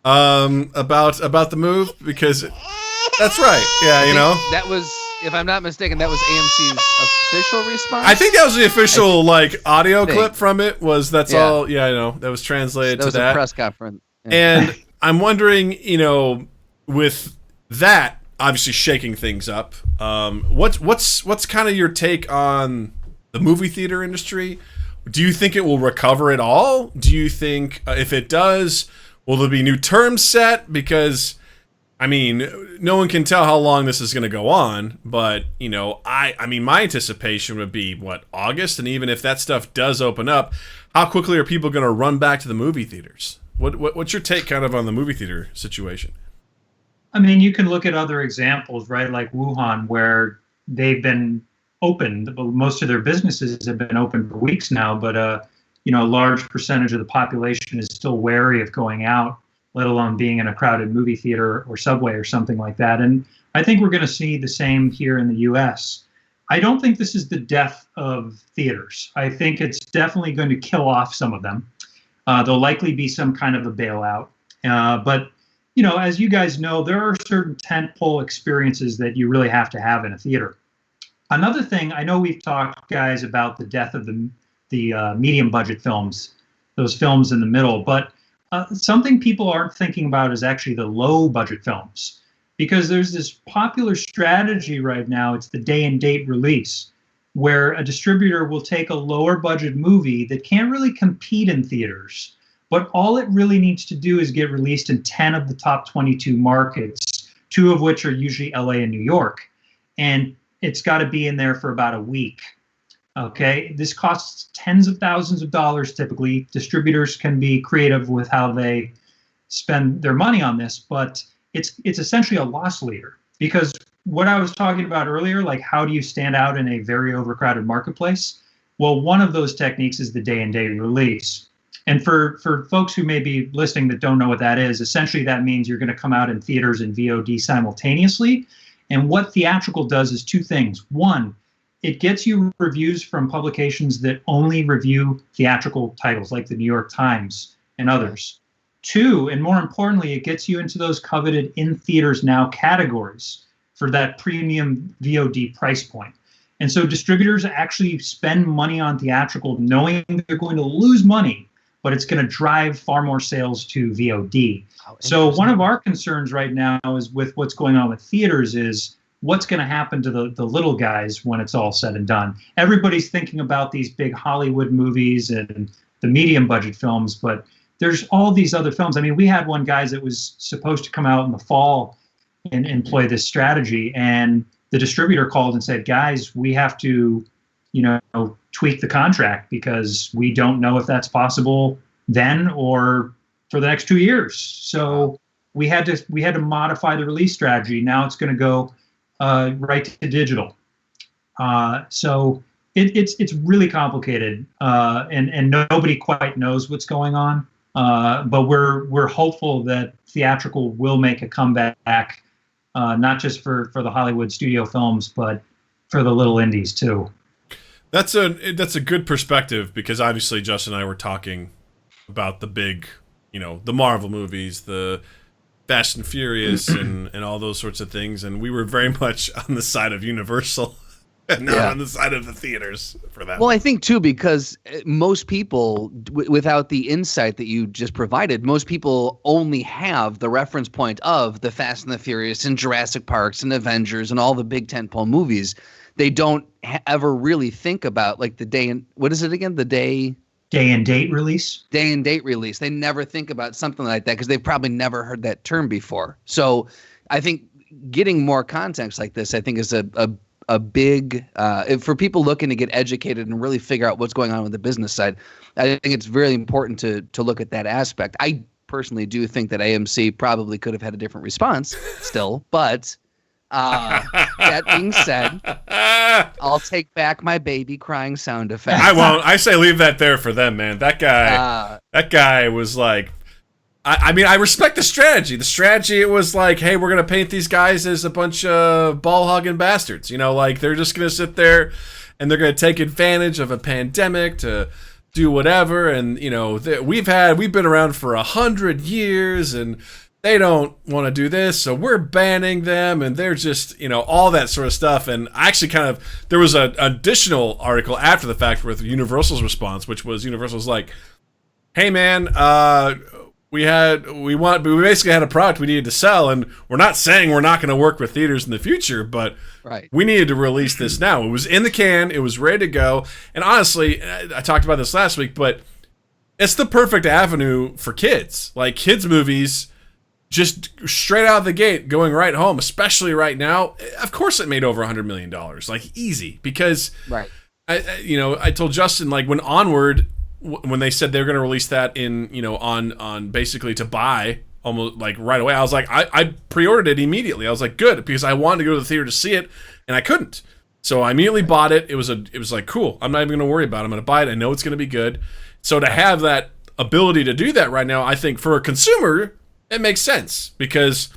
about the move, because that's right, yeah, that was, if I'm not mistaken, that was AMC's official response. I think that was the official audio clip from it. All? Yeah, I know that was translated to that. That was a press conference, and I'm wondering, with that obviously shaking things up, what's kind of your take on the movie theater industry? Do you think it will recover at all? Do you think if it does, will there be new terms set? Because, I mean, no one can tell how long this is going to go on, but, I mean, my anticipation would be, August? And even if that stuff does open up, how quickly are people going to run back to the movie theaters? What's your take kind of on the movie theater situation? I mean, you can look at other examples, right? Like Wuhan, where they've been open. Most of their businesses have been open for weeks now, but a large percentage of the population is still wary of going out, let alone being in a crowded movie theater or subway or something like that. And I think we're going to see the same here in the U.S. I don't think this is the death of theaters. I think it's definitely going to kill off some of them. There'll likely be some kind of a bailout. But as you guys know, there are certain tentpole experiences that you really have to have in a theater. Another thing, I know we've talked, guys, about the death of the medium budget films, those films in the middle, but something people aren't thinking about is actually the low budget films, because there's this popular strategy right now. It's the day and date release, where a distributor will take a lower budget movie that can't really compete in theaters, but all it really needs to do is get released in 10 of the top 22 markets, 2 of which are usually LA and New York. And it's got to be in there for about a week. Okay, this costs tens of thousands of dollars typically. Distributors can be creative with how they spend their money on this, but it's essentially a loss leader, because what I was talking about earlier, like how do you stand out in a very overcrowded marketplace? Well, one of those techniques is the day and date release. And for folks who may be listening that don't know what that is, essentially that means you're going to come out in theaters and VOD simultaneously. And what theatrical does is 2 things. 1, it gets you reviews from publications that only review theatrical titles, like the New York Times and others. 2, and more importantly, it gets you into those coveted in theaters now categories for that premium VOD price point. And so distributors actually spend money on theatrical knowing they're going to lose money, but it's going to drive far more sales to VOD. So one of our concerns right now is with what's going on with theaters is what's going to happen to the little guys when it's all said and done. Everybody's thinking about these big Hollywood movies and the medium budget films, but there's all these other films. I mean, we had one, guys, that was supposed to come out in the fall and employ this strategy, and the distributor called and said, guys, we have to, tweak the contract because we don't know if that's possible then or for the next 2 years. So we had to modify the release strategy. Now it's going to go right to digital. So it's really complicated, and nobody quite knows what's going on. But we're hopeful that theatrical will make a comeback, not just for the Hollywood studio films, but for the little indies too. That's a good perspective, because obviously Justin and I were talking about the big, the Marvel movies, the Fast and Furious, and all those sorts of things, and we were very much on the side of Universal and not on the side of the theaters for that. Well, I think too, because most people, without the insight that you just provided, most people only have the reference point of the Fast and the Furious and Jurassic Parks and Avengers and all the big tentpole movies. They don't ever really think about like the day and what is it again? The day and date release. Day and date release. They never think about something like that because they've probably never heard that term before. So I think getting more context like this, I think, is a a big for people looking to get educated and really figure out what's going on with the business side. I think it's very important to look at that aspect. I personally do think that AMC probably could have had a different response still, but that being said, I'll take back my baby crying sound effect. I won't. I say leave that there for them, man. That guy was like, I mean, I respect the strategy. The strategy, it was like, hey, we're going to paint these guys as a bunch of ball-hogging bastards. You know, like, they're just going to sit there and they're going to take advantage of a pandemic to do whatever. And, you know, we've been around for 100 years and they don't want to do this, so we're banning them, and they're just, you know, all that sort of stuff. And I actually there was an additional article after the fact with Universal's response, which was Universal's like, hey man, we basically had a product we needed to sell, and we're not saying we're not going to work with theaters in the future, but we needed to release this now. It was in the can, it was ready to go, and honestly, I talked about this last week, but it's the perfect avenue for kids. Like, kids movies, just straight out of the gate, going right home, especially right now. Of course it made over $100 million, like, easy, because I told Justin, like, when Onward, when they said they were going to release that in, you know, on basically to buy almost like right away, I was like, I pre-ordered it immediately. I was like, good, because I wanted to go to the theater to see it and I couldn't. So I immediately bought it. It was like, cool. I'm not even going to worry about it. I'm going to buy it. I know it's going to be good. So to have that ability to do that right now, I think for a consumer, it makes sense, because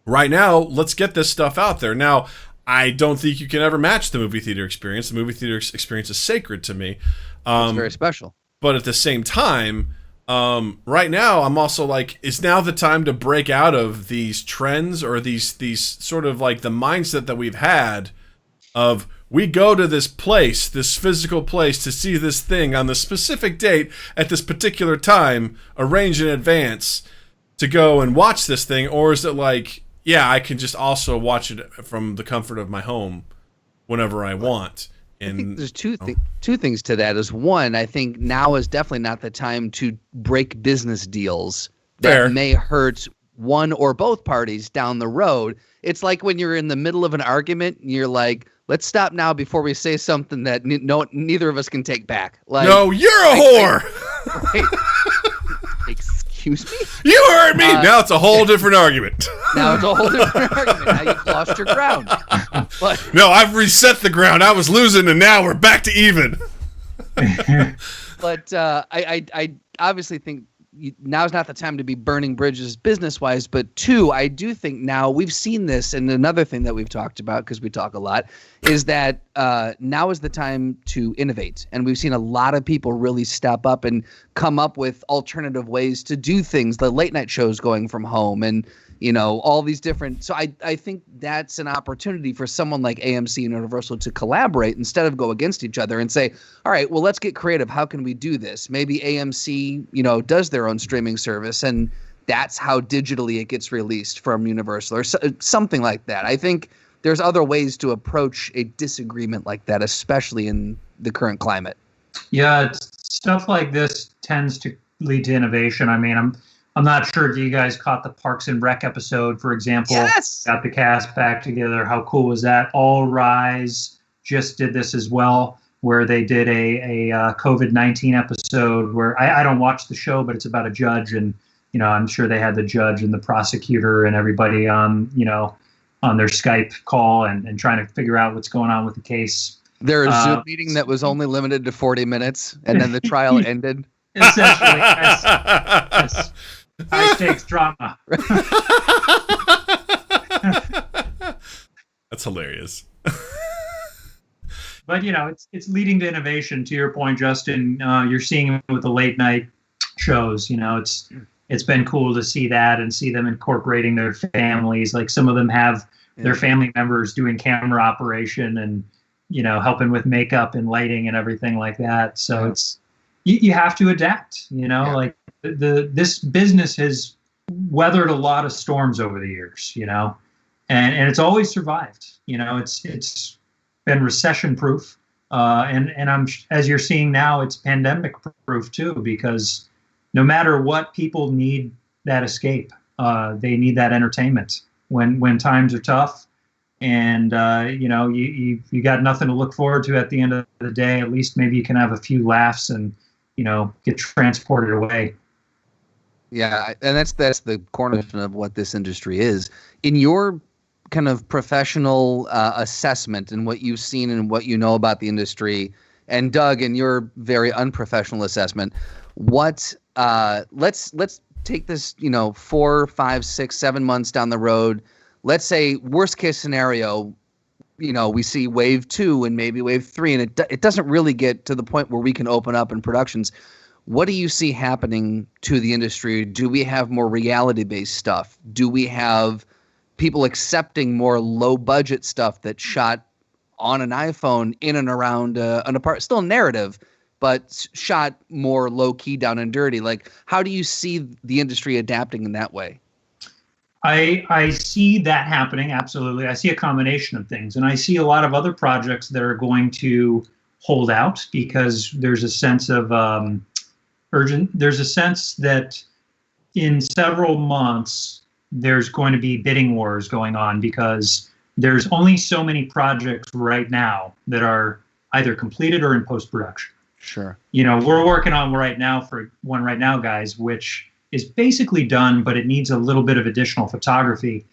right now, let's get this stuff out there. Now, I don't think you can ever match the movie theater experience. The movie theater experience is sacred to me. It's very special. But at the same time, right now, I'm also like, is now the time to break out of these trends or these sort of like the mindset that we've had of, we go to this place, this physical place, to see this thing on the specific date at this particular time, arranged in advance to go and watch this thing? Or is it like, yeah, I can just also watch it from the comfort of my home whenever I want? And I think there's two things to that. Is one, I think now is definitely not the time to break business deals that may hurt one or both parties down the road. It's like when you're in the middle of an argument and you're like, let's stop now before we say something that neither of us can take back. Like, no, you're a whore. Wait. Excuse me? You heard me. Now it's a whole different argument. Now it's a whole different argument. Now you've lost your ground. But no, I've reset the ground. I was losing, and now we're back to even. But I obviously think now's not the time to be burning bridges business-wise. But two, I do think now we've seen this, and another thing that we've talked about, because we talk a lot, is that now is the time to innovate. And we've seen a lot of people really step up and come up with alternative ways to do things. The late night shows going from home, and you know, all these different. So I think that's an opportunity for someone like AMC and Universal to collaborate instead of go against each other and say, all right, well, let's get creative. How can we do this? Maybe AMC, you know, does their own streaming service, and that's how digitally it gets released from Universal, or something like that. I think there's other ways to approach a disagreement like that, especially in the current climate. Yeah, stuff like this tends to lead to innovation. I mean, I'm not sure if you guys caught the Parks and Rec episode, for example. Yes! Got the cast back together. How cool was that? All Rise just did this as well, where they did a COVID-19 episode where I don't watch the show, but it's about a judge, and you know, I'm sure they had the judge and the prosecutor and everybody on, you know, on their Skype call and trying to figure out what's going on with the case. There is a Zoom meeting that was only limited to 40 minutes, and then the trial ended. Essentially, yes. High stakes drama. That's hilarious. But you know, it's leading to innovation. To your point, Justin, you're seeing it with the late night shows. You know, it's been cool to see that and see them incorporating their families. Like, some of them have their family members doing camera operation and, you know, helping with makeup and lighting and everything like that. So it's you have to adapt. You know, like this business has weathered a lot of storms over the years. You know, and it's always survived. You know, it's been recession proof, and I'm, as you're seeing now, it's pandemic proof too, because no matter what, people need that escape. They need that entertainment when times are tough. and you got nothing to look forward to at the end of the day. At least maybe you can have a few laughs and get transported away. Yeah, and that's the cornerstone of what this industry is. In your kind of professional assessment and what you've seen and what you know about the industry, and Doug, in your very unprofessional assessment, what let's take this 4, 5, 6, 7 months down the road. Let's say worst case scenario, we see wave 2 and maybe wave 3, and it doesn't really get to the point where we can open up in productions. What do you see happening to the industry? Do we have more reality-based stuff? Do we have people accepting more low-budget stuff that's shot on an iPhone in and around an apartment? Still narrative, but shot more low-key, down and dirty. Like, how do you see the industry adapting in that way? I see that happening, absolutely. I see a combination of things. And I see a lot of other projects that are going to hold out because there's a sense of there's a sense that in several months there's going to be bidding wars going on because there's only so many projects right now that are either completed or in post-production. Sure. We're working on one right now, guys, which is basically done, but it needs a little bit of additional photography.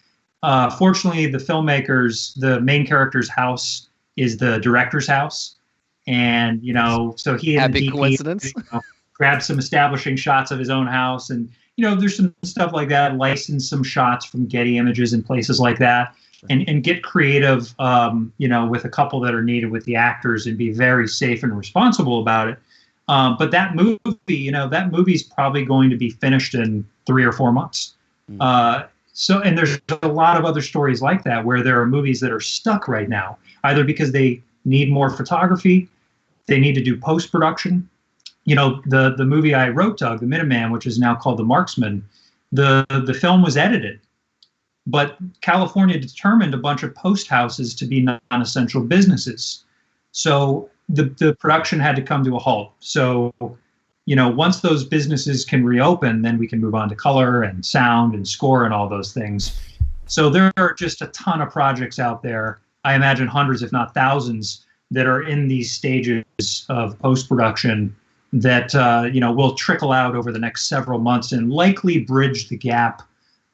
Fortunately, the filmmakers, the main character's house is the director's house. And, so he and happy the DP, coincidence. Grabbed some establishing shots of his own house. And, there's some stuff like that, license some shots from Getty Images and places like that, and get creative, with a couple that are needed with the actors and be very safe and responsible about it. But that movie, that movie's probably going to be finished in 3 or 4 months. And there's a lot of other stories like that where there are movies that are stuck right now, either because they need more photography, they need to do post-production. The movie I wrote, Doug, The Minuteman, which is now called The Marksman, the film was edited, but California determined a bunch of post houses to be non-essential businesses. So the production had to come to a halt. So, once those businesses can reopen, then we can move on to color and sound and score and all those things. So there are just a ton of projects out there. I imagine hundreds, if not thousands, that are in these stages of post-production that will trickle out over the next several months and likely bridge the gap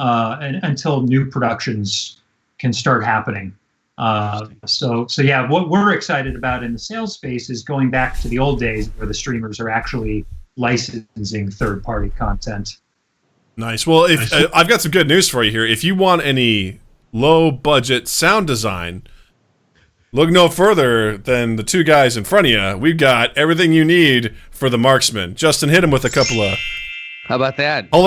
until new productions can start happening. So yeah, what we're excited about in the sales space is going back to the old days where the streamers are actually licensing third-party content. Nice. Well, I've got some good news for you here. If you want any low-budget sound design, look no further than the two guys in front of you. We've got everything you need for the Marksman. Justin, hit him with a couple of... How about that? Oh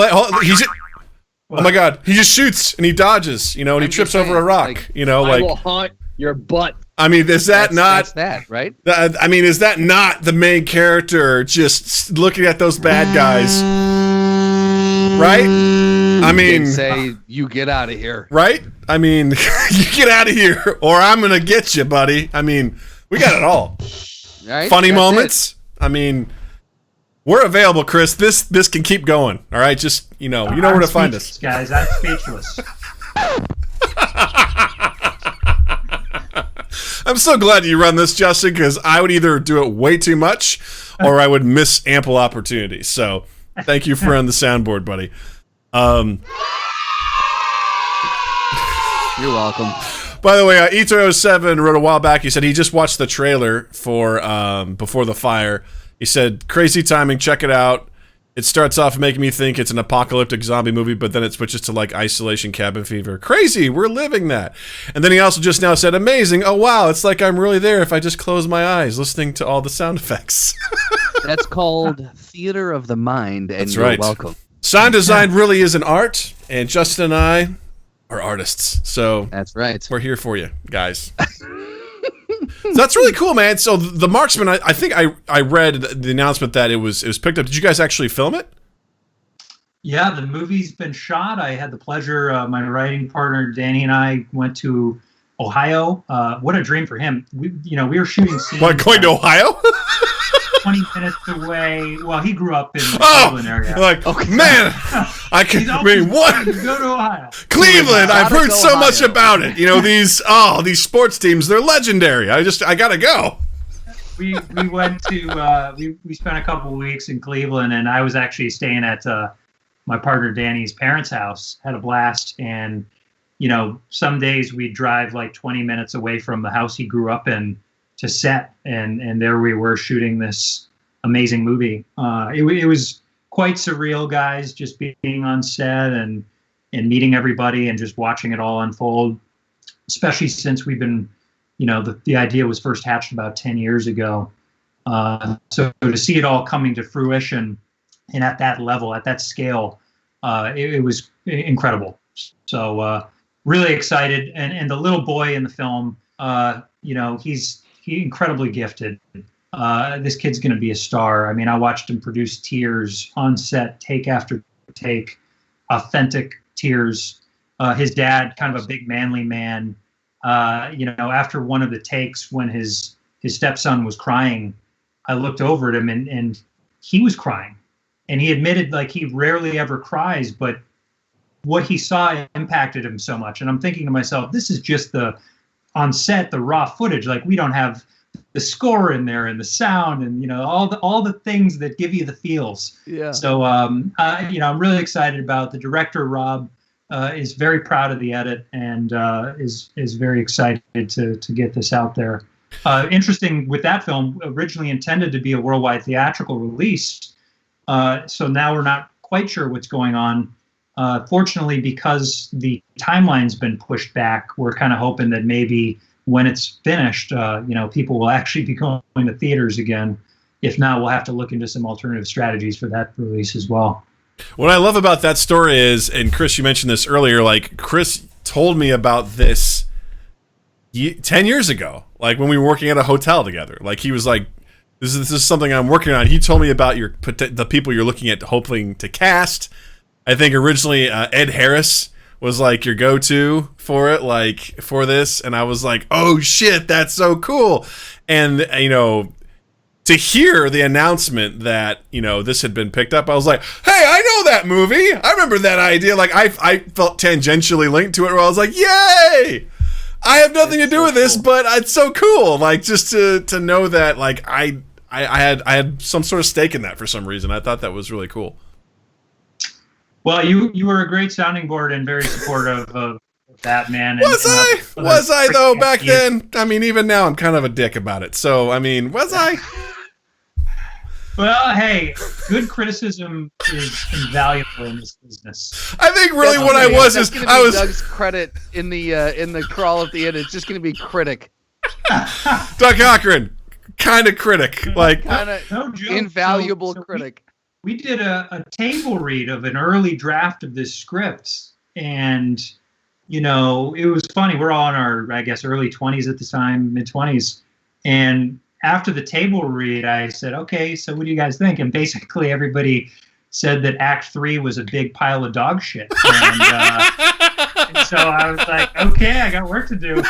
my God! He just shoots and he dodges, and he trips over a rock. I will haunt your butt. I mean, is that that's that, right? I mean, is that not the main character just looking at those bad guys? Right? I mean, say you get out of here. Right? I mean, you get out of here, or I'm gonna get you, buddy. I mean, we got it all. Right? Funny moments. I mean. We're available, Chris. This can keep going. All right, just you know where to find us, guys. I'm speechless. I'm so glad you run this, Justin, because I would either do it way too much or I would miss ample opportunities. So, thank you for running the soundboard, buddy. You're welcome. By the way, Ito07 wrote a while back. He said he just watched the trailer for Before the Fire. He said, crazy timing, check it out. It starts off making me think it's an apocalyptic zombie movie, but then it switches to like isolation cabin fever. Crazy, we're living that. And then he also just now said, amazing, oh wow, it's like I'm really there if I just close my eyes listening to all the sound effects. That's called theater of the mind, and That's you're right. welcome. Sound design really is an art, and Justin and I are artists. So that's right. We're here for you, guys. So that's really cool, man. So the Marksman, I think I read the announcement that it was picked up. Did you guys actually film it? Yeah, the movie's been shot. I had the pleasure. My writing partner Danny and I went to Ohio. What a dream for him. We were shooting scenes. What, going to Ohio? 20 minutes away. Well, he grew up in the Cleveland area. Like, man, I can. I mean, what? To go to Ohio. Cleveland. I've heard so Ohio. much about it. You know, these sports teams. They're legendary. I gotta go. We went to we spent a couple of weeks in Cleveland, and I was actually staying at my partner Danny's parents' house. Had a blast, and some days we'd drive like 20 minutes away from the house he grew up in to set, and there we were shooting this amazing movie. It was quite surreal, guys, just being on set and meeting everybody and just watching it all unfold, especially since we've been, the idea was first hatched about 10 years ago. So to see it all coming to fruition and at that level, at that scale, it was incredible. So really excited. And the little boy in the film, he's incredibly gifted. This kid's going to be a star. I mean, I watched him produce tears on set, take after take, authentic tears. His dad, kind of a big manly man, after one of the takes when his stepson was crying, I looked over at him and he was crying. And he admitted like he rarely ever cries, but what he saw impacted him so much. And I'm thinking to myself, this is just on set, the raw footage. Like, we don't have the score in there and the sound and, all the things that give you the feels. Yeah. So, I'm really excited about the director, Rob, is very proud of the edit and is very excited to get this out there. Interesting with that film, originally intended to be a worldwide theatrical release. So now we're not quite sure what's going on. Fortunately, because the timeline's been pushed back, we're kind of hoping that maybe when it's finished, people will actually be going to theaters again. If not, we'll have to look into some alternative strategies for that release as well. What I love about that story is, and Chris, you mentioned this earlier, like Chris told me about this 10 years ago, like when we were working at a hotel together. Like, he was like, this is something I'm working on. He told me about the people you're looking at hoping to cast. I think originally Ed Harris was like your go-to for it, like for this. And I was like, oh shit, that's so cool. And, to hear the announcement that, this had been picked up, I was like, hey, I know that movie. I remember that idea. Like, I felt tangentially linked to it where I was like, yay! I have nothing to do with this, but it's so cool. Like, just to know that, like, I had some sort of stake in that for some reason. I thought that was really cool. Well, you were a great sounding board and very supportive of that, man. Was I though back then? I mean, even now I'm kind of a dick about it. So, I mean, was I? Well, hey, good criticism is invaluable in this business. I think really what I was is I was Doug's credit in the crawl at the end. It's just going to be critic. Doug Cochran, kind of critic, like no joke. Invaluable So critic. We did a table read of an early draft of this script, and it was funny. We're all in our, I guess, early 20s at the time, mid 20s, and after the table read, I said, okay, so what do you guys think? And basically everybody said that Act 3 was a big pile of dog shit. And so I was like, okay, I got work to do.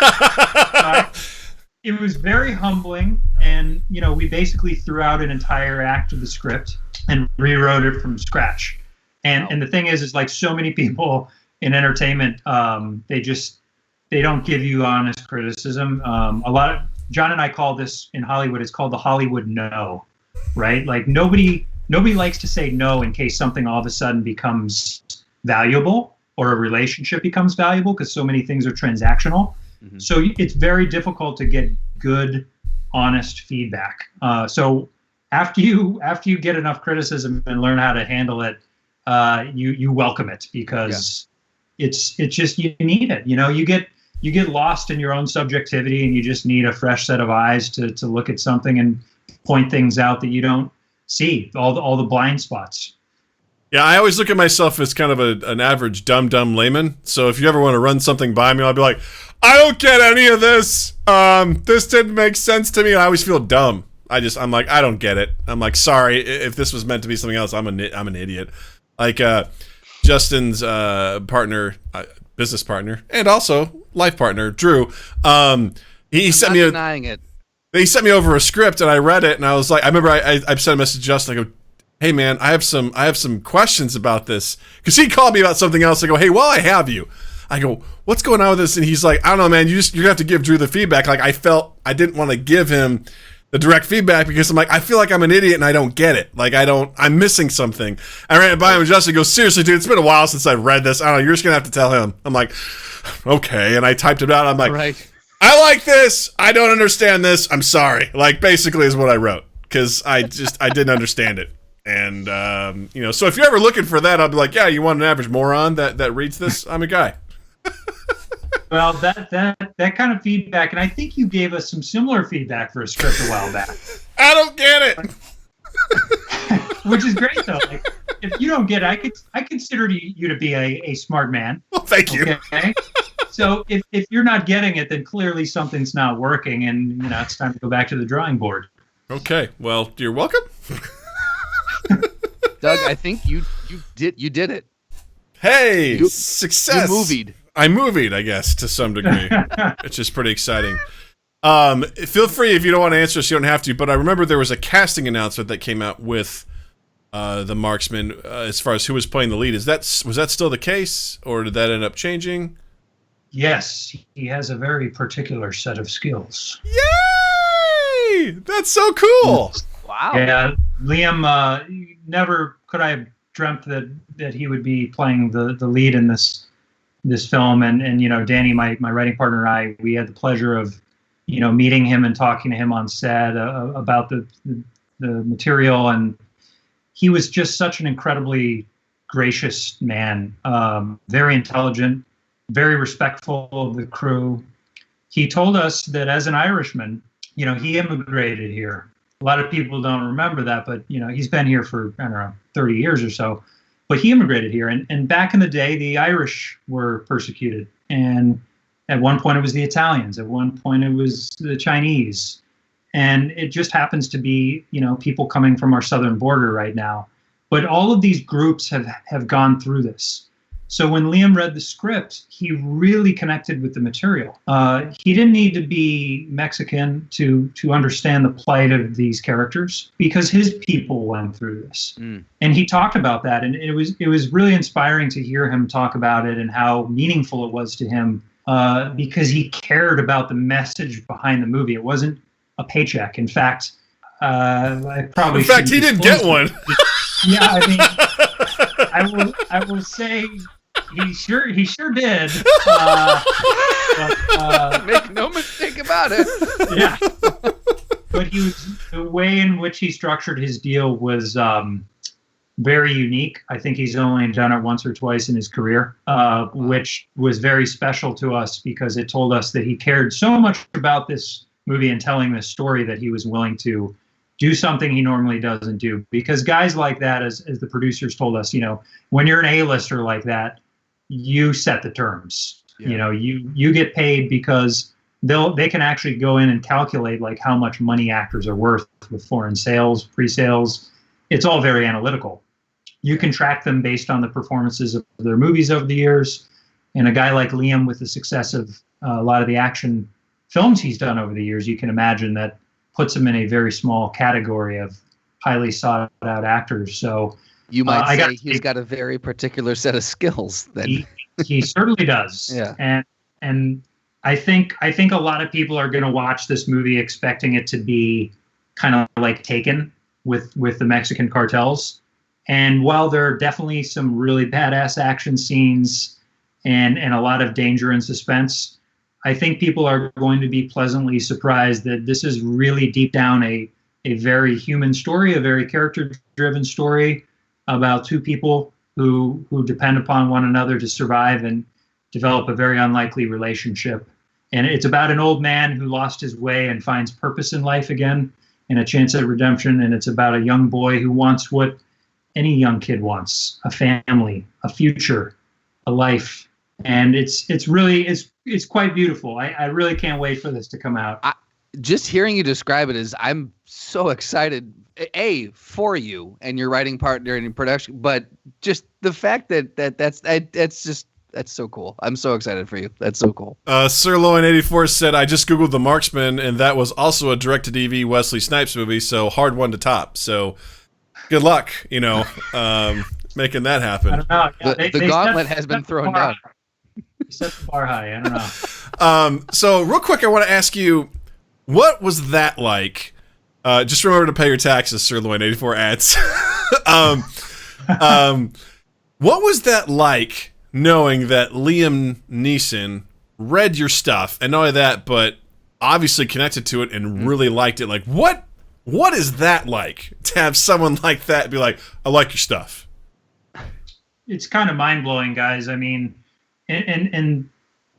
It was very humbling. And, we basically threw out an entire act of the script and rewrote it from scratch. And the thing is like so many people in entertainment, they don't give you honest criticism. John and I call this in Hollywood, it's called the Hollywood No, right? Like nobody likes to say no in case something all of a sudden becomes valuable or a relationship becomes valuable, because so many things are transactional. Mm-hmm. So it's very difficult to get good, honest feedback. So after you get enough criticism and learn how to handle it, you welcome it, because it's just, you need it. You get lost in your own subjectivity, and you just need a fresh set of eyes to look at something and point things out that you don't see, all the blind spots. Yeah, I always look at myself as kind of an average dumb layman. So if you ever want to run something by me, I'll be like, I don't get any of this. This didn't make sense to me. I always feel dumb. I'm like, I don't get it. I'm like, sorry, if this was meant to be something else, I'm an idiot. Like Justin's partner, business partner, and also life partner, Drew. He sent me denying it. He sent me over a script and I read it and I was like, I remember I sent a message to Justin. I go, hey man, I have some questions about this, because he called me about something else. I go, hey, while I have you, I go, what's going on with this? And he's like, I don't know, man. You're gonna have to give Drew the feedback. Like, I felt I didn't want to give him the direct feedback because I'm like, I feel like I'm an idiot and I don't get it. Like, I'm missing something. I ran it by him and Justin goes, seriously, dude, it's been a while since I've read this. I don't know. You're just gonna have to tell him. I'm like, okay. And I typed it out. I'm like, right. I like this. I don't understand this. I'm sorry. Like, basically is what I wrote, because I didn't understand it. And, so if you're ever looking for that, I'll be like, yeah, you want an average moron that reads this? I'm a guy. Well, that kind of feedback, and I think you gave us some similar feedback for a script a while back. I don't get it. Which is great, though. Like, if you don't get it, I consider you to be a smart man. Well, thank you. Okay? So if you're not getting it, then clearly something's not working, and it's time to go back to the drawing board. Okay. Well, you're welcome. Doug, I think you did it. Hey, success. You movied. I movied, I guess, to some degree, which is pretty exciting. Feel free if you don't want to answer this, you don't have to, but I remember there was a casting announcement that came out with the Marksman as far as who was playing the lead. Was that still the case, or did that end up changing? Yes, he has a very particular set of skills. Yay! That's so cool. Wow. Yeah, Liam, never could I have dreamt that he would be playing the lead in this film, and Danny, my writing partner, and I, we had the pleasure of meeting him and talking to him on set about the material, and he was just such an incredibly gracious man, very intelligent, very respectful of the crew. He told us that as an Irishman, he immigrated here. A lot of people don't remember that, but he's been here for, I don't know, 30 years or so. But he immigrated here, and back in the day, the Irish were persecuted, and at one point it was the Italians, at one point it was the Chinese, and it just happens to be people coming from our southern border right now. But all of these groups have gone through this. So when Liam read the script, he really connected with the material. He didn't need to be Mexican to understand the plight of these characters, because his people went through this. And he talked about that, and it was really inspiring to hear him talk about it and how meaningful it was to him, because he cared about the message behind the movie. It wasn't a paycheck. In fact, he didn't get one. Yeah, I mean, I will say he sure did. Make no mistake about it. Yeah, but the way in which he structured his deal was very unique. I think he's only done it once or twice in his career, which was very special to us, because it told us that he cared so much about this movie and telling this story that he was willing to do something he normally doesn't do. Because guys like that, as the producers told us, when you're an A-lister like that, you set the terms. Yeah. You get paid because they can actually go in and calculate like how much money actors are worth with foreign sales, pre-sales. It's all very analytical. You can track them based on the performances of their movies over the years. And a guy like Liam, with the success of a lot of the action films he's done over the years, you can imagine that puts him in a very small category of highly sought out actors. So you might say he's got a very particular set of skills. He certainly does. Yeah. And I think a lot of people are going to watch this movie expecting it to be kind of like Taken with the Mexican cartels. And while there are definitely some really badass action scenes and a lot of danger and suspense, I think people are going to be pleasantly surprised that this is really deep down a very human story, a very character-driven story about two people who depend upon one another to survive and develop a very unlikely relationship. And it's about an old man who lost his way and finds purpose in life again and a chance at redemption. And it's about a young boy who wants what any young kid wants: a family, a future, a life. And it's quite beautiful. I really can't wait for this to come out. Just hearing you describe it I'm so excited, for you and your writing partner and in production, but just the fact that's just That's so cool. I'm so excited for you. That's so cool. Sirloin84 said, I just Googled The Marksman, and that was also a direct-to-DVD Wesley Snipes movie, so hard one to top. So good luck, making that happen. I don't know. Yeah, The gauntlet has been thrown down. He set the bar high. I don't know. So real quick, I want to ask you, what was that like? Just remember to pay your taxes, Sirloin84 adds. What was that like, knowing that Liam Neeson read your stuff, and not only that, but obviously connected to it and really liked it? Like, what is that like, to have someone like that be like, I like your stuff? It's kind of mind-blowing, guys. I mean, and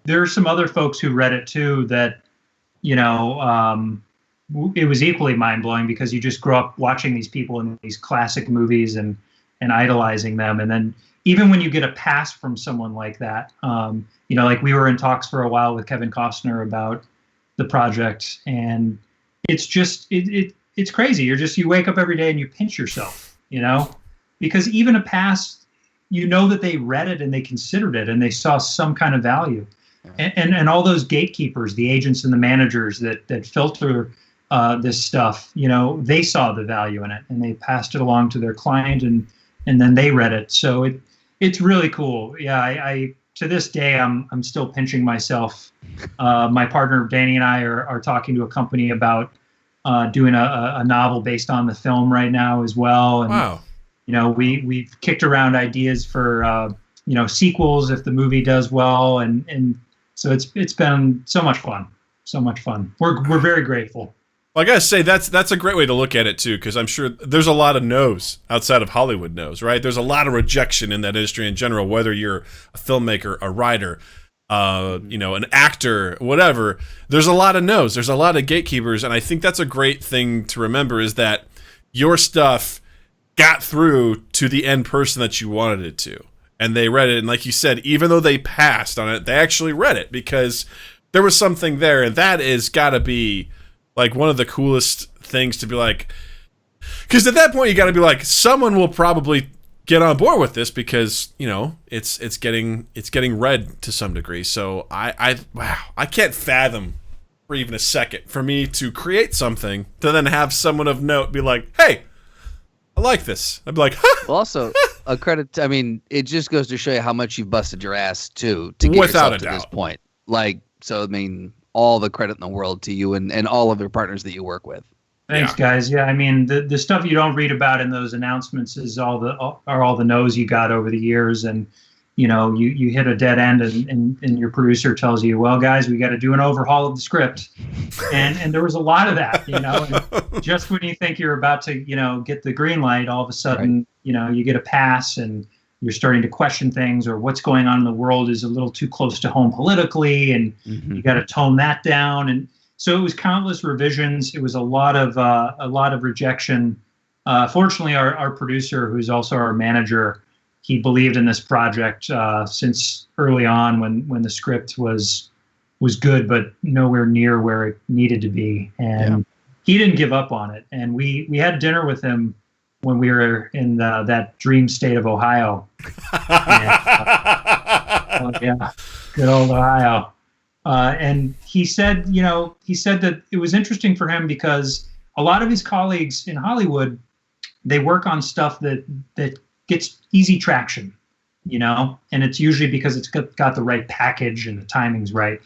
there are some other folks who read it too that, it was equally mind-blowing, because you just grow up watching these people in these classic movies and idolizing them. And then even when you get a pass from someone like that, like we were in talks for a while with Kevin Costner about the project, and it's just, it's crazy. You wake up every day and you pinch yourself, because even a pass, that they read it and they considered it and they saw some kind of value. And all those gatekeepers, the agents and the managers that filter this stuff, they saw the value in it and they passed it along to their client, and then they read it. So it's really cool. Yeah, I to this day I'm still pinching myself. My partner Danny and I are talking to a company about doing a novel based on the film right now as well. And wow. We've kicked around ideas for sequels if the movie does well, and so it's been so much fun. We're very grateful. Well, I gotta say, that's a great way to look at it too, because I'm sure there's a lot of no's outside of Hollywood no's, right? There's a lot of rejection in that industry in general, whether you're a filmmaker, a writer, an actor, whatever. There's a lot of no's. There's a lot of gatekeepers, and I think that's a great thing to remember, is that your stuff got through to the end person that you wanted it to, and they read it. And like you said, even though they passed on it, they actually read it because there was something there, and that is got to be like one of the coolest things to be like, because at that point you got to be like, someone will probably get on board with this because it's getting read to some degree. So I can't fathom for even a second for me to create something to then have someone of note be like, hey, I like this. I'd be like, huh. Well, also a credit. I mean, it just goes to show you how much you've busted your ass to get yourself to this point. Like, so I mean, all the credit in the world to you and all of your partners that you work with. Thanks, guys. Yeah, I mean, the stuff you don't read about in those announcements is all the no's you got over the years, and you hit a dead end, and your producer tells you, well, guys, we got to do an overhaul of the script, and there was a lot of that, and just when you think you're about to get the green light, all of a sudden you get a pass and you're starting to question things, or what's going on in the world is a little too close to home politically, and you got to tone that down. And so it was countless revisions. It was a lot of rejection. Fortunately, our producer, who's also our manager, he believed in this project since early on when the script was good, but nowhere near where it needed to be. And he didn't give up on it. And we had dinner with him when we were in that dream state of Ohio. Yeah, good old Ohio. And he said that it was interesting for him because a lot of his colleagues in Hollywood, they work on stuff that gets easy traction, and it's usually because it's got the right package and the timing's right.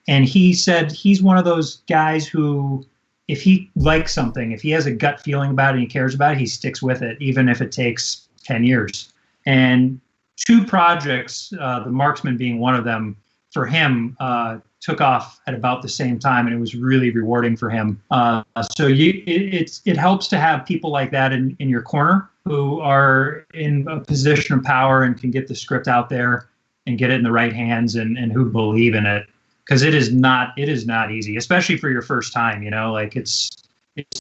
And he said he's one of those guys who, if he likes something, if he has a gut feeling about it and he cares about it, he sticks with it, even if it takes 10 years. And two projects, The Marksman being one of them, for him, took off at about the same time, and it was really rewarding for him. So it helps to have people like that in your corner who are in a position of power and can get the script out there and get it in the right hands, and who believe in it. Because it is not easy, especially for your first time. Like it's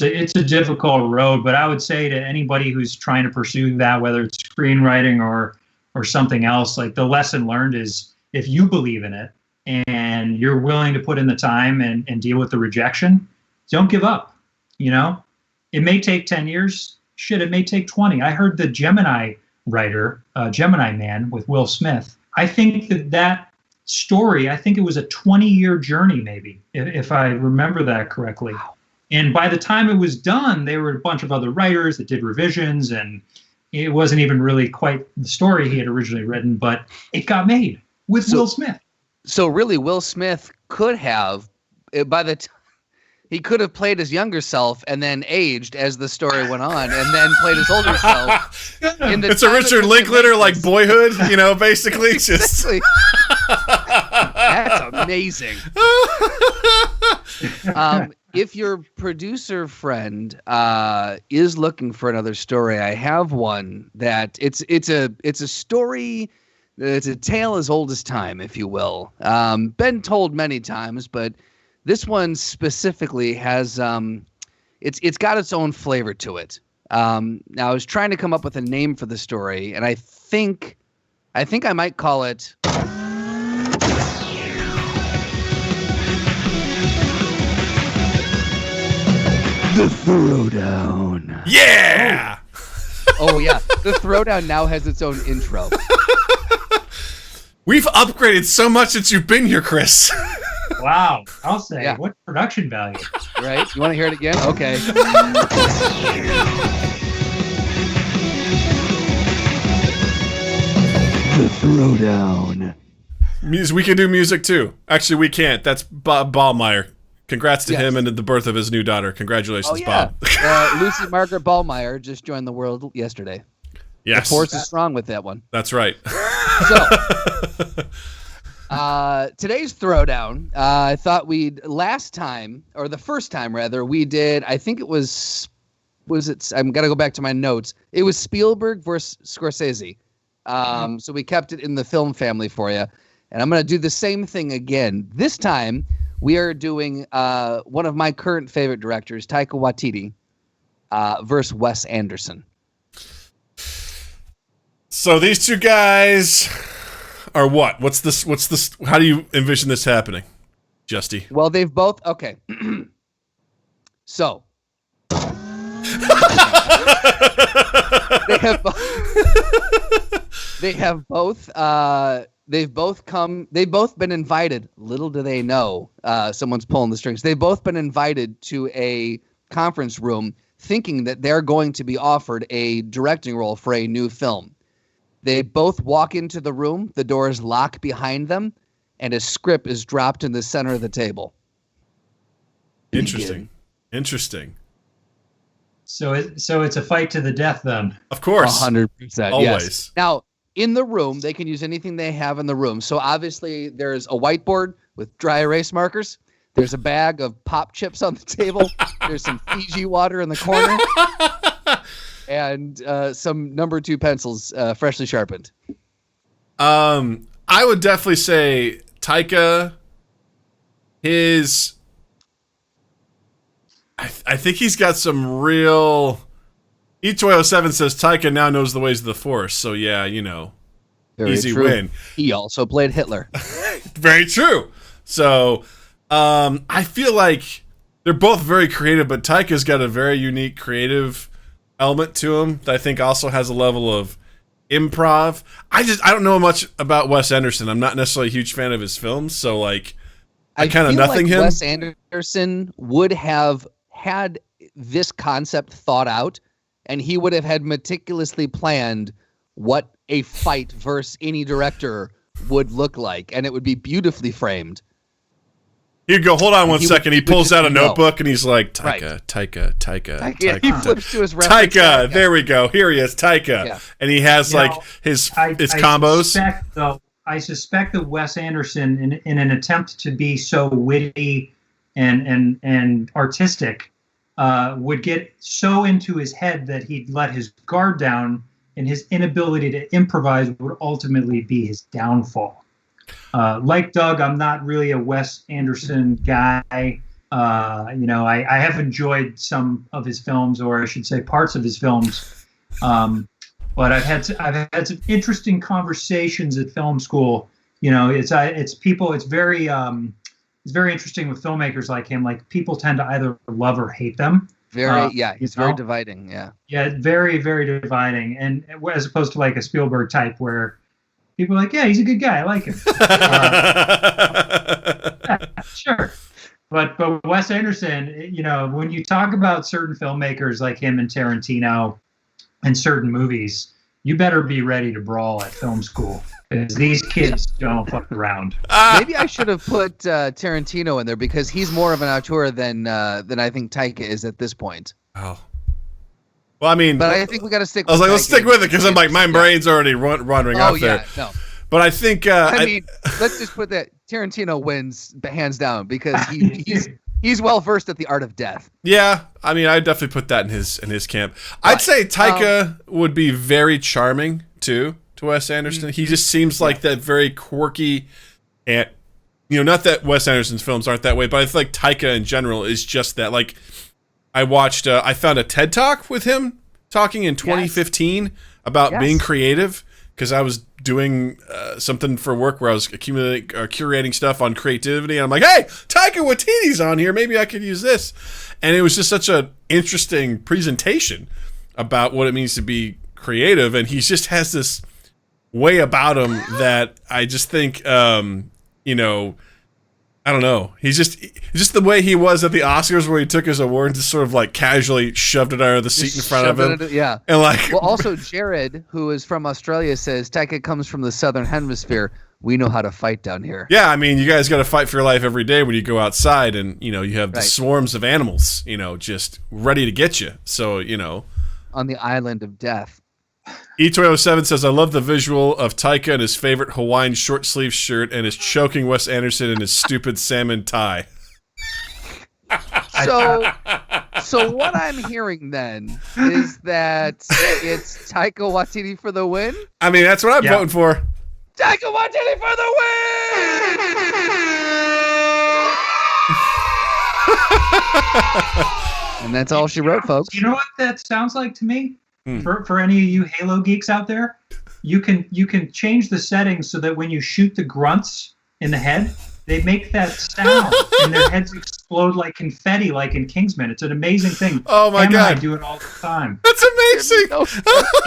a difficult road. But I would say to anybody who's trying to pursue that, whether it's screenwriting or something else, like the lesson learned is, if you believe in it and you're willing to put in the time and deal with the rejection, don't give up. It may take 10 years. Shit, it may take 20. I heard the Gemini writer, Gemini Man with Will Smith. I think that story, I think it was a 20-year journey, maybe, if I remember that correctly. Wow. And by the time it was done, there were a bunch of other writers that did revisions, and it wasn't even really quite the story he had originally written, but it got made with Will Smith. So really, Will Smith could have, he could have played his younger self and then aged as the story went on, and then played his older self. It's a Richard Linklater like Boyhood, basically. Basically. That's amazing. If your producer friend is looking for another story, I have one that it's a story. It's a tale as old as time, if you will. Been told many times, but this one specifically has it's got its own flavor to it. Now I was trying to come up with a name for the story, and I think I might call it The Throwdown. Yeah. Oh yeah, The Throwdown now has its own intro. We've upgraded so much since you've been here, Chris. Wow, I'll say, what production value. Right? You want to hear it again? Okay. The Throwdown. We can do music too. Actually, we can't. That's Bob Ballmeyer. Congrats to him and the birth of his new daughter. Congratulations, Bob. Lucy Margaret Ballmeyer just joined the world yesterday. Yes. The force is strong with that one. That's right. So, today's Throwdown, I thought last time, or the first time rather, we did, I think it was it, I'm going to go back to my notes. It was Spielberg versus Scorsese. So we kept it in the film family for you. And I'm going to do the same thing again. This time, we are doing one of my current favorite directors, Taika Waititi, versus Wes Anderson. So these two guys are what? What's this? How do you envision this happening, Justy? Well, they've both. Okay. So. They've both been invited. Little do they know, someone's pulling the strings. They've both been invited to a conference room thinking that they're going to be offered a directing role for a new film. They both walk into the room, the doors lock behind them, and a script is dropped in the center of the table. Interesting. So it's a fight to the death then. Of course. 100%. Always. Yes. Now, in the room, they can use anything they have in the room. So obviously there's a whiteboard with dry erase markers. There's a bag of pop chips on the table. There's some Fiji water in the corner. And some number 2 pencils, freshly sharpened. I would definitely say Taika, I think he's got some real... E207 says Taika now knows the ways of the Force, so yeah, Very easy true. win. He also played Hitler. Very true. So I feel like they're both very creative, but Taika's got a very unique creative element to him that I think also has a level of improv. I don't know much about Wes Anderson. I'm not necessarily a huge fan of his films, so like I kind of nothing him. Wes Anderson would have had this concept thought out, and he would have had meticulously planned what a fight versus any director would look like, and it would be beautifully framed. He'd go, hold on one second. He pulls out a notebook, and he's like, Taika. Yeah, he flips to his Taika, there we go. Here he is, Taika. Yeah. And he has his combos. I suspect that Wes Anderson, in an attempt to be so witty and artistic, would get so into his head that he'd let his guard down, and his inability to improvise would ultimately be his downfall. Like Doug, I'm not really a Wes Anderson guy. I have enjoyed some of his films, or I should say parts of his films. But I've had some interesting conversations at film school. It's very interesting with filmmakers like him. Like, people tend to either love or hate them. He's very dividing. Yeah, very, very dividing. And as opposed to like a Spielberg type, where people are like, yeah, he's a good guy. I like him. Yeah, sure. But Wes Anderson, when you talk about certain filmmakers like him and Tarantino and certain movies, you better be ready to brawl at film school because these kids don't fuck around. Maybe I should have put Tarantino in there because he's more of an auteur than I think Taika is at this point. Oh. Well, I mean, but I think we got to stick. I was like, let's stick with it because I'm like, my brain's already wandering out there. No. But I think I mean, let's just put that Tarantino wins hands down because he's well versed at the art of death. Yeah, I mean, I'd definitely put that in his camp. I'd say Taika would be very charming too to Wes Anderson. He just seems like that very quirky, and not that Wes Anderson's films aren't that way, but I feel like Taika in general is just that. Like, I found a TED Talk with him talking in 2015 about being creative. Because I was doing something for work where I was curating stuff on creativity. And I'm like, hey, Taika Waititi's on here. Maybe I could use this. And it was just such an interesting presentation about what it means to be creative. And he just has this way about him that I just think, I don't know. He's just the way he was at the Oscars where he took his award and just sort of like casually shoved it under the seat in front of him. Yeah. And like, well, also Jared, who is from Australia, says Taika comes from the Southern Hemisphere. We know how to fight down here. Yeah, I mean, you guys got to fight for your life every day when you go outside, and you have the swarms of animals, just ready to get you. So on the island of death. E207 says, I love the visual of Taika in his favorite Hawaiian short sleeve shirt and his choking Wes Anderson in his stupid salmon tie. So what I'm hearing then is that it's Taika Waititi for the win? I mean, that's what I'm voting for. Taika Waititi for the win! And that's all she wrote, folks. You know what that sounds like to me? For any of you Halo geeks out there, you can change the settings so that when you shoot the grunts in the head, they make that sound and their heads explode like confetti, like in Kingsman. It's an amazing thing. Oh my God! I do it all the time. That's amazing.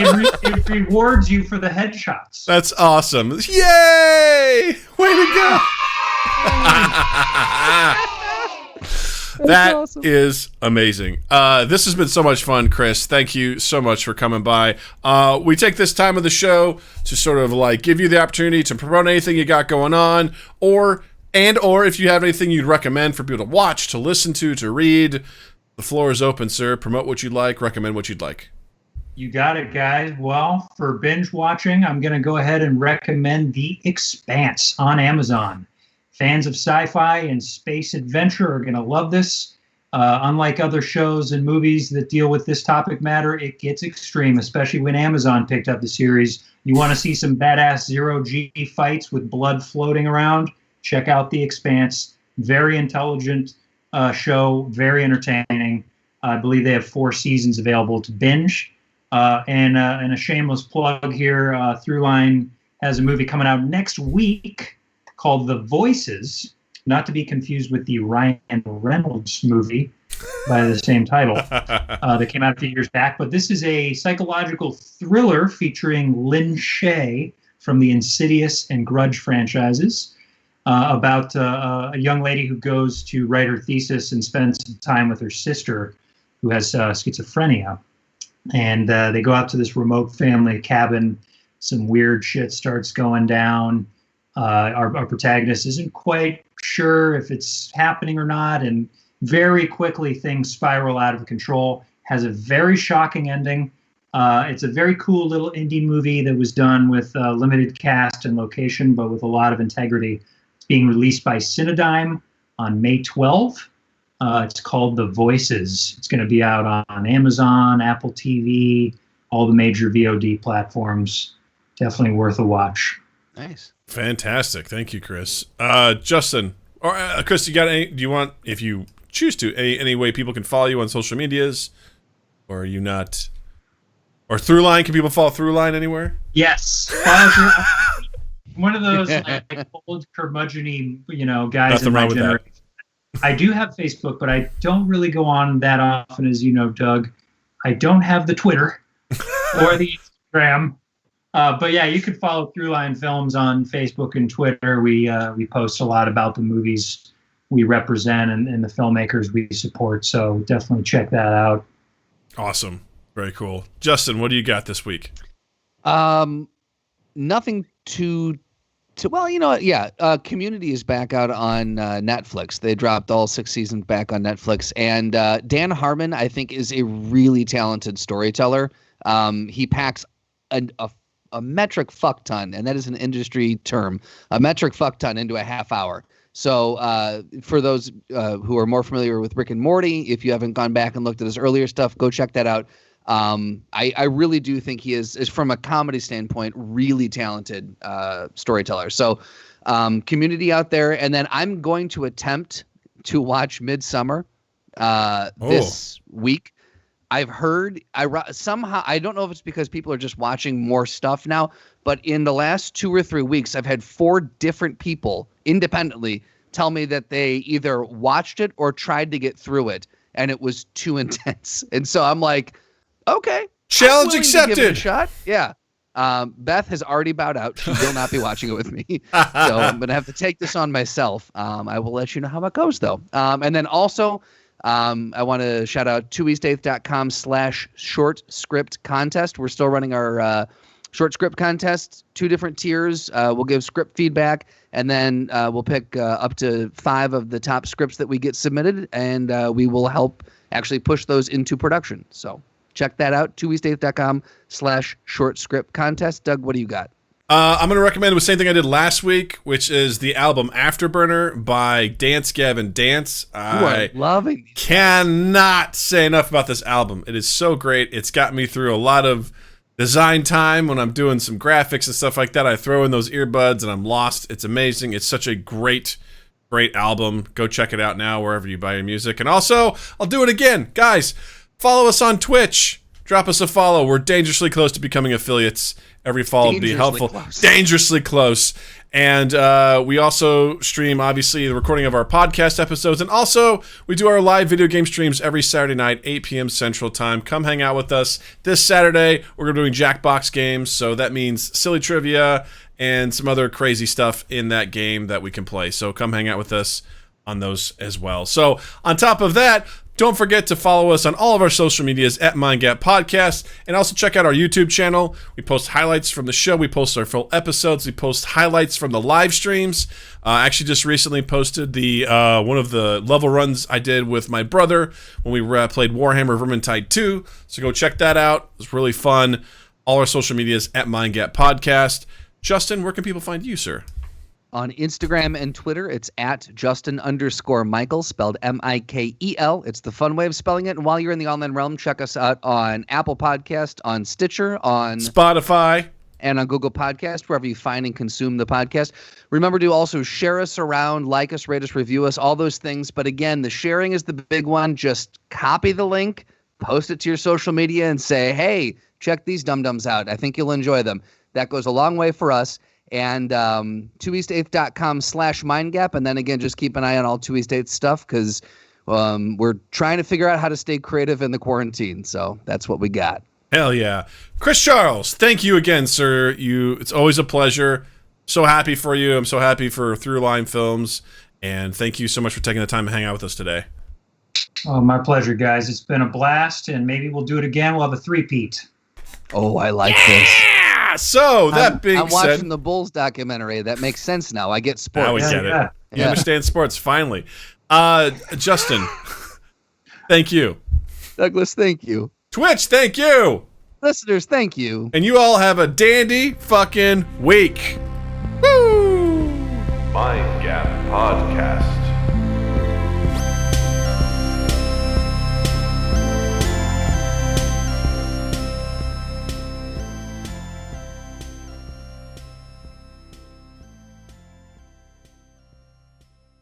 It rewards you for the headshots. That's awesome! Yay! Way to go! That awesome. Is amazing. This has been so much fun, Chris. Thank you so much for coming by. We take this time of the show to sort of like give you the opportunity to promote anything you got going on, or if you have anything you'd recommend for people to watch, to listen to read. The floor is open, sir. Promote what you'd like. Recommend what you'd like. You got it, guys. Well, for binge watching, I'm going to go ahead and recommend The Expanse on Amazon. Fans of sci-fi and space adventure are going to love this. Unlike other shows and movies that deal with this topic matter, it gets extreme, especially when Amazon picked up the series. You want to see some badass zero-G fights with blood floating around? Check out The Expanse. Very intelligent show, very entertaining. I believe they have 4 seasons available to binge. And a shameless plug here, Throughline has a movie coming out next week called The Voices, not to be confused with the Ryan Reynolds movie by the same title that came out a few years back. But this is a psychological thriller featuring Lin Shaye from the Insidious and Grudge franchises about a young lady who goes to write her thesis and spends time with her sister who has schizophrenia. And they go out to this remote family cabin. Some weird shit starts going down. Our protagonist isn't quite sure if it's happening or not, and very quickly things spiral out of control. Has a very shocking ending. It's a very cool little indie movie that was done with limited cast and location, but with a lot of integrity. It's being released by Cinedigm on May 12. It's called The Voices. It's going to be out on Amazon, Apple TV, all the major VOD platforms. Definitely worth a watch. Nice. Fantastic. Thank you, Chris. Justin, or Chris, do you want, if you choose to, any way people can follow you on social medias? Or are you not? Or Throughline, can people follow Throughline anywhere? Yes. One of those like old curmudgeon-y, guys Nothing in my wrong with generation. I do have Facebook, but I don't really go on that often, as you know, Doug. I don't have the Twitter or the Instagram. But yeah, you can follow Throughline Films on Facebook and Twitter. We post a lot about the movies we represent and the filmmakers we support. So definitely check that out. Awesome. Very cool. Justin, what do you got this week? Nothing too well, you know what? Yeah, Community is back out on Netflix. They dropped all 6 seasons back on Netflix. And Dan Harmon, I think, is a really talented storyteller. He packs a metric fuck ton, and that is an industry term, a metric fuck ton into a half hour. So for those who are more familiar with Rick and Morty, if you haven't gone back and looked at his earlier stuff, go check that out. I really do think he is from a comedy standpoint, really talented storyteller. So Community out there. And then I'm going to attempt to watch Midsummer this week. I've heard somehow, I don't know if it's because people are just watching more stuff now, but in the last 2 or 3 weeks, I've had 4 different people independently tell me that they either watched it or tried to get through it, and it was too intense. And so I'm like, okay, challenge accepted. Give it a shot. Yeah. Beth has already bowed out. She will not be watching it with me. So I'm going to have to take this on myself. I will let you know how it goes, though. And then also, I want to shout out twoeastaith.com/short script contest. We're still running our short script contest, 2 different tiers. We'll give script feedback, and then we'll pick up to 5 of the top scripts that we get submitted, and we will help actually push those into production. So check that out, twoeastaith.com/short script contest. Doug, what do you got? I'm going to recommend the same thing I did last week, which is the album Afterburner by Dance Gavin Dance. I loving it. Cannot say enough about this album. It is so great. It's got me through a lot of design time when I'm doing some graphics and stuff like that. I throw in those earbuds and I'm lost. It's amazing. It's such a great album. Go check it out now wherever you buy your music. And also, I'll do it again. Guys, follow us on Twitch. Drop us a follow. We're dangerously close to becoming affiliates. Every follow would be helpful. Dangerously close. And we also stream, obviously, the recording of our podcast episodes. And also, we do our live video game streams every Saturday night, 8 p.m. Central Time. Come hang out with us. This Saturday, we're going to be doing Jackbox games. So that means silly trivia and some other crazy stuff in that game that we can play. So come hang out with us on those as well. So on top of that, don't forget to follow us on all of our social medias at MindGap Podcast, and also check out our YouTube channel. We post highlights from the show. We post our full episodes. We post highlights from the live streams. Actually, just recently posted the one of the level runs I did with my brother when we played Warhammer Vermintide 2. So go check that out. It was really fun. All our social medias at MindGap Podcast. Justin, where can people find you, sir? On Instagram and Twitter, it's at Justin_Michael, spelled Mikel. It's the fun way of spelling it. And while you're in the online realm, check us out on Apple Podcast, on Stitcher, on Spotify, and on Google Podcast, wherever you find and consume the podcast. Remember to also share us around, like us, rate us, review us, all those things. But again, the sharing is the big one. Just copy the link, post it to your social media, and say, hey, check these dum-dums out. I think you'll enjoy them. That goes a long way for us. And 2eastaith.com/mindgap. And then again, just keep an eye on all 2 East 8 stuff, because we're trying to figure out how to stay creative in the quarantine. So that's what we got. Hell yeah. Chris Charles, thank you again, sir. It's always a pleasure. So happy for you. I'm so happy for Throughline Films. And thank you so much for taking the time to hang out with us today. Oh, my pleasure, guys. It's been a blast, and maybe we'll do it again. We'll have a 3-peat. Oh, I like this. So that being said, I'm watching the Bulls documentary. That makes sense now. I get sports. Now we get it. You understand sports finally. Justin, thank you. Douglas, thank you. Twitch, thank you. Listeners, thank you. And you all have a dandy fucking week. Woo! Mind Gap Podcast.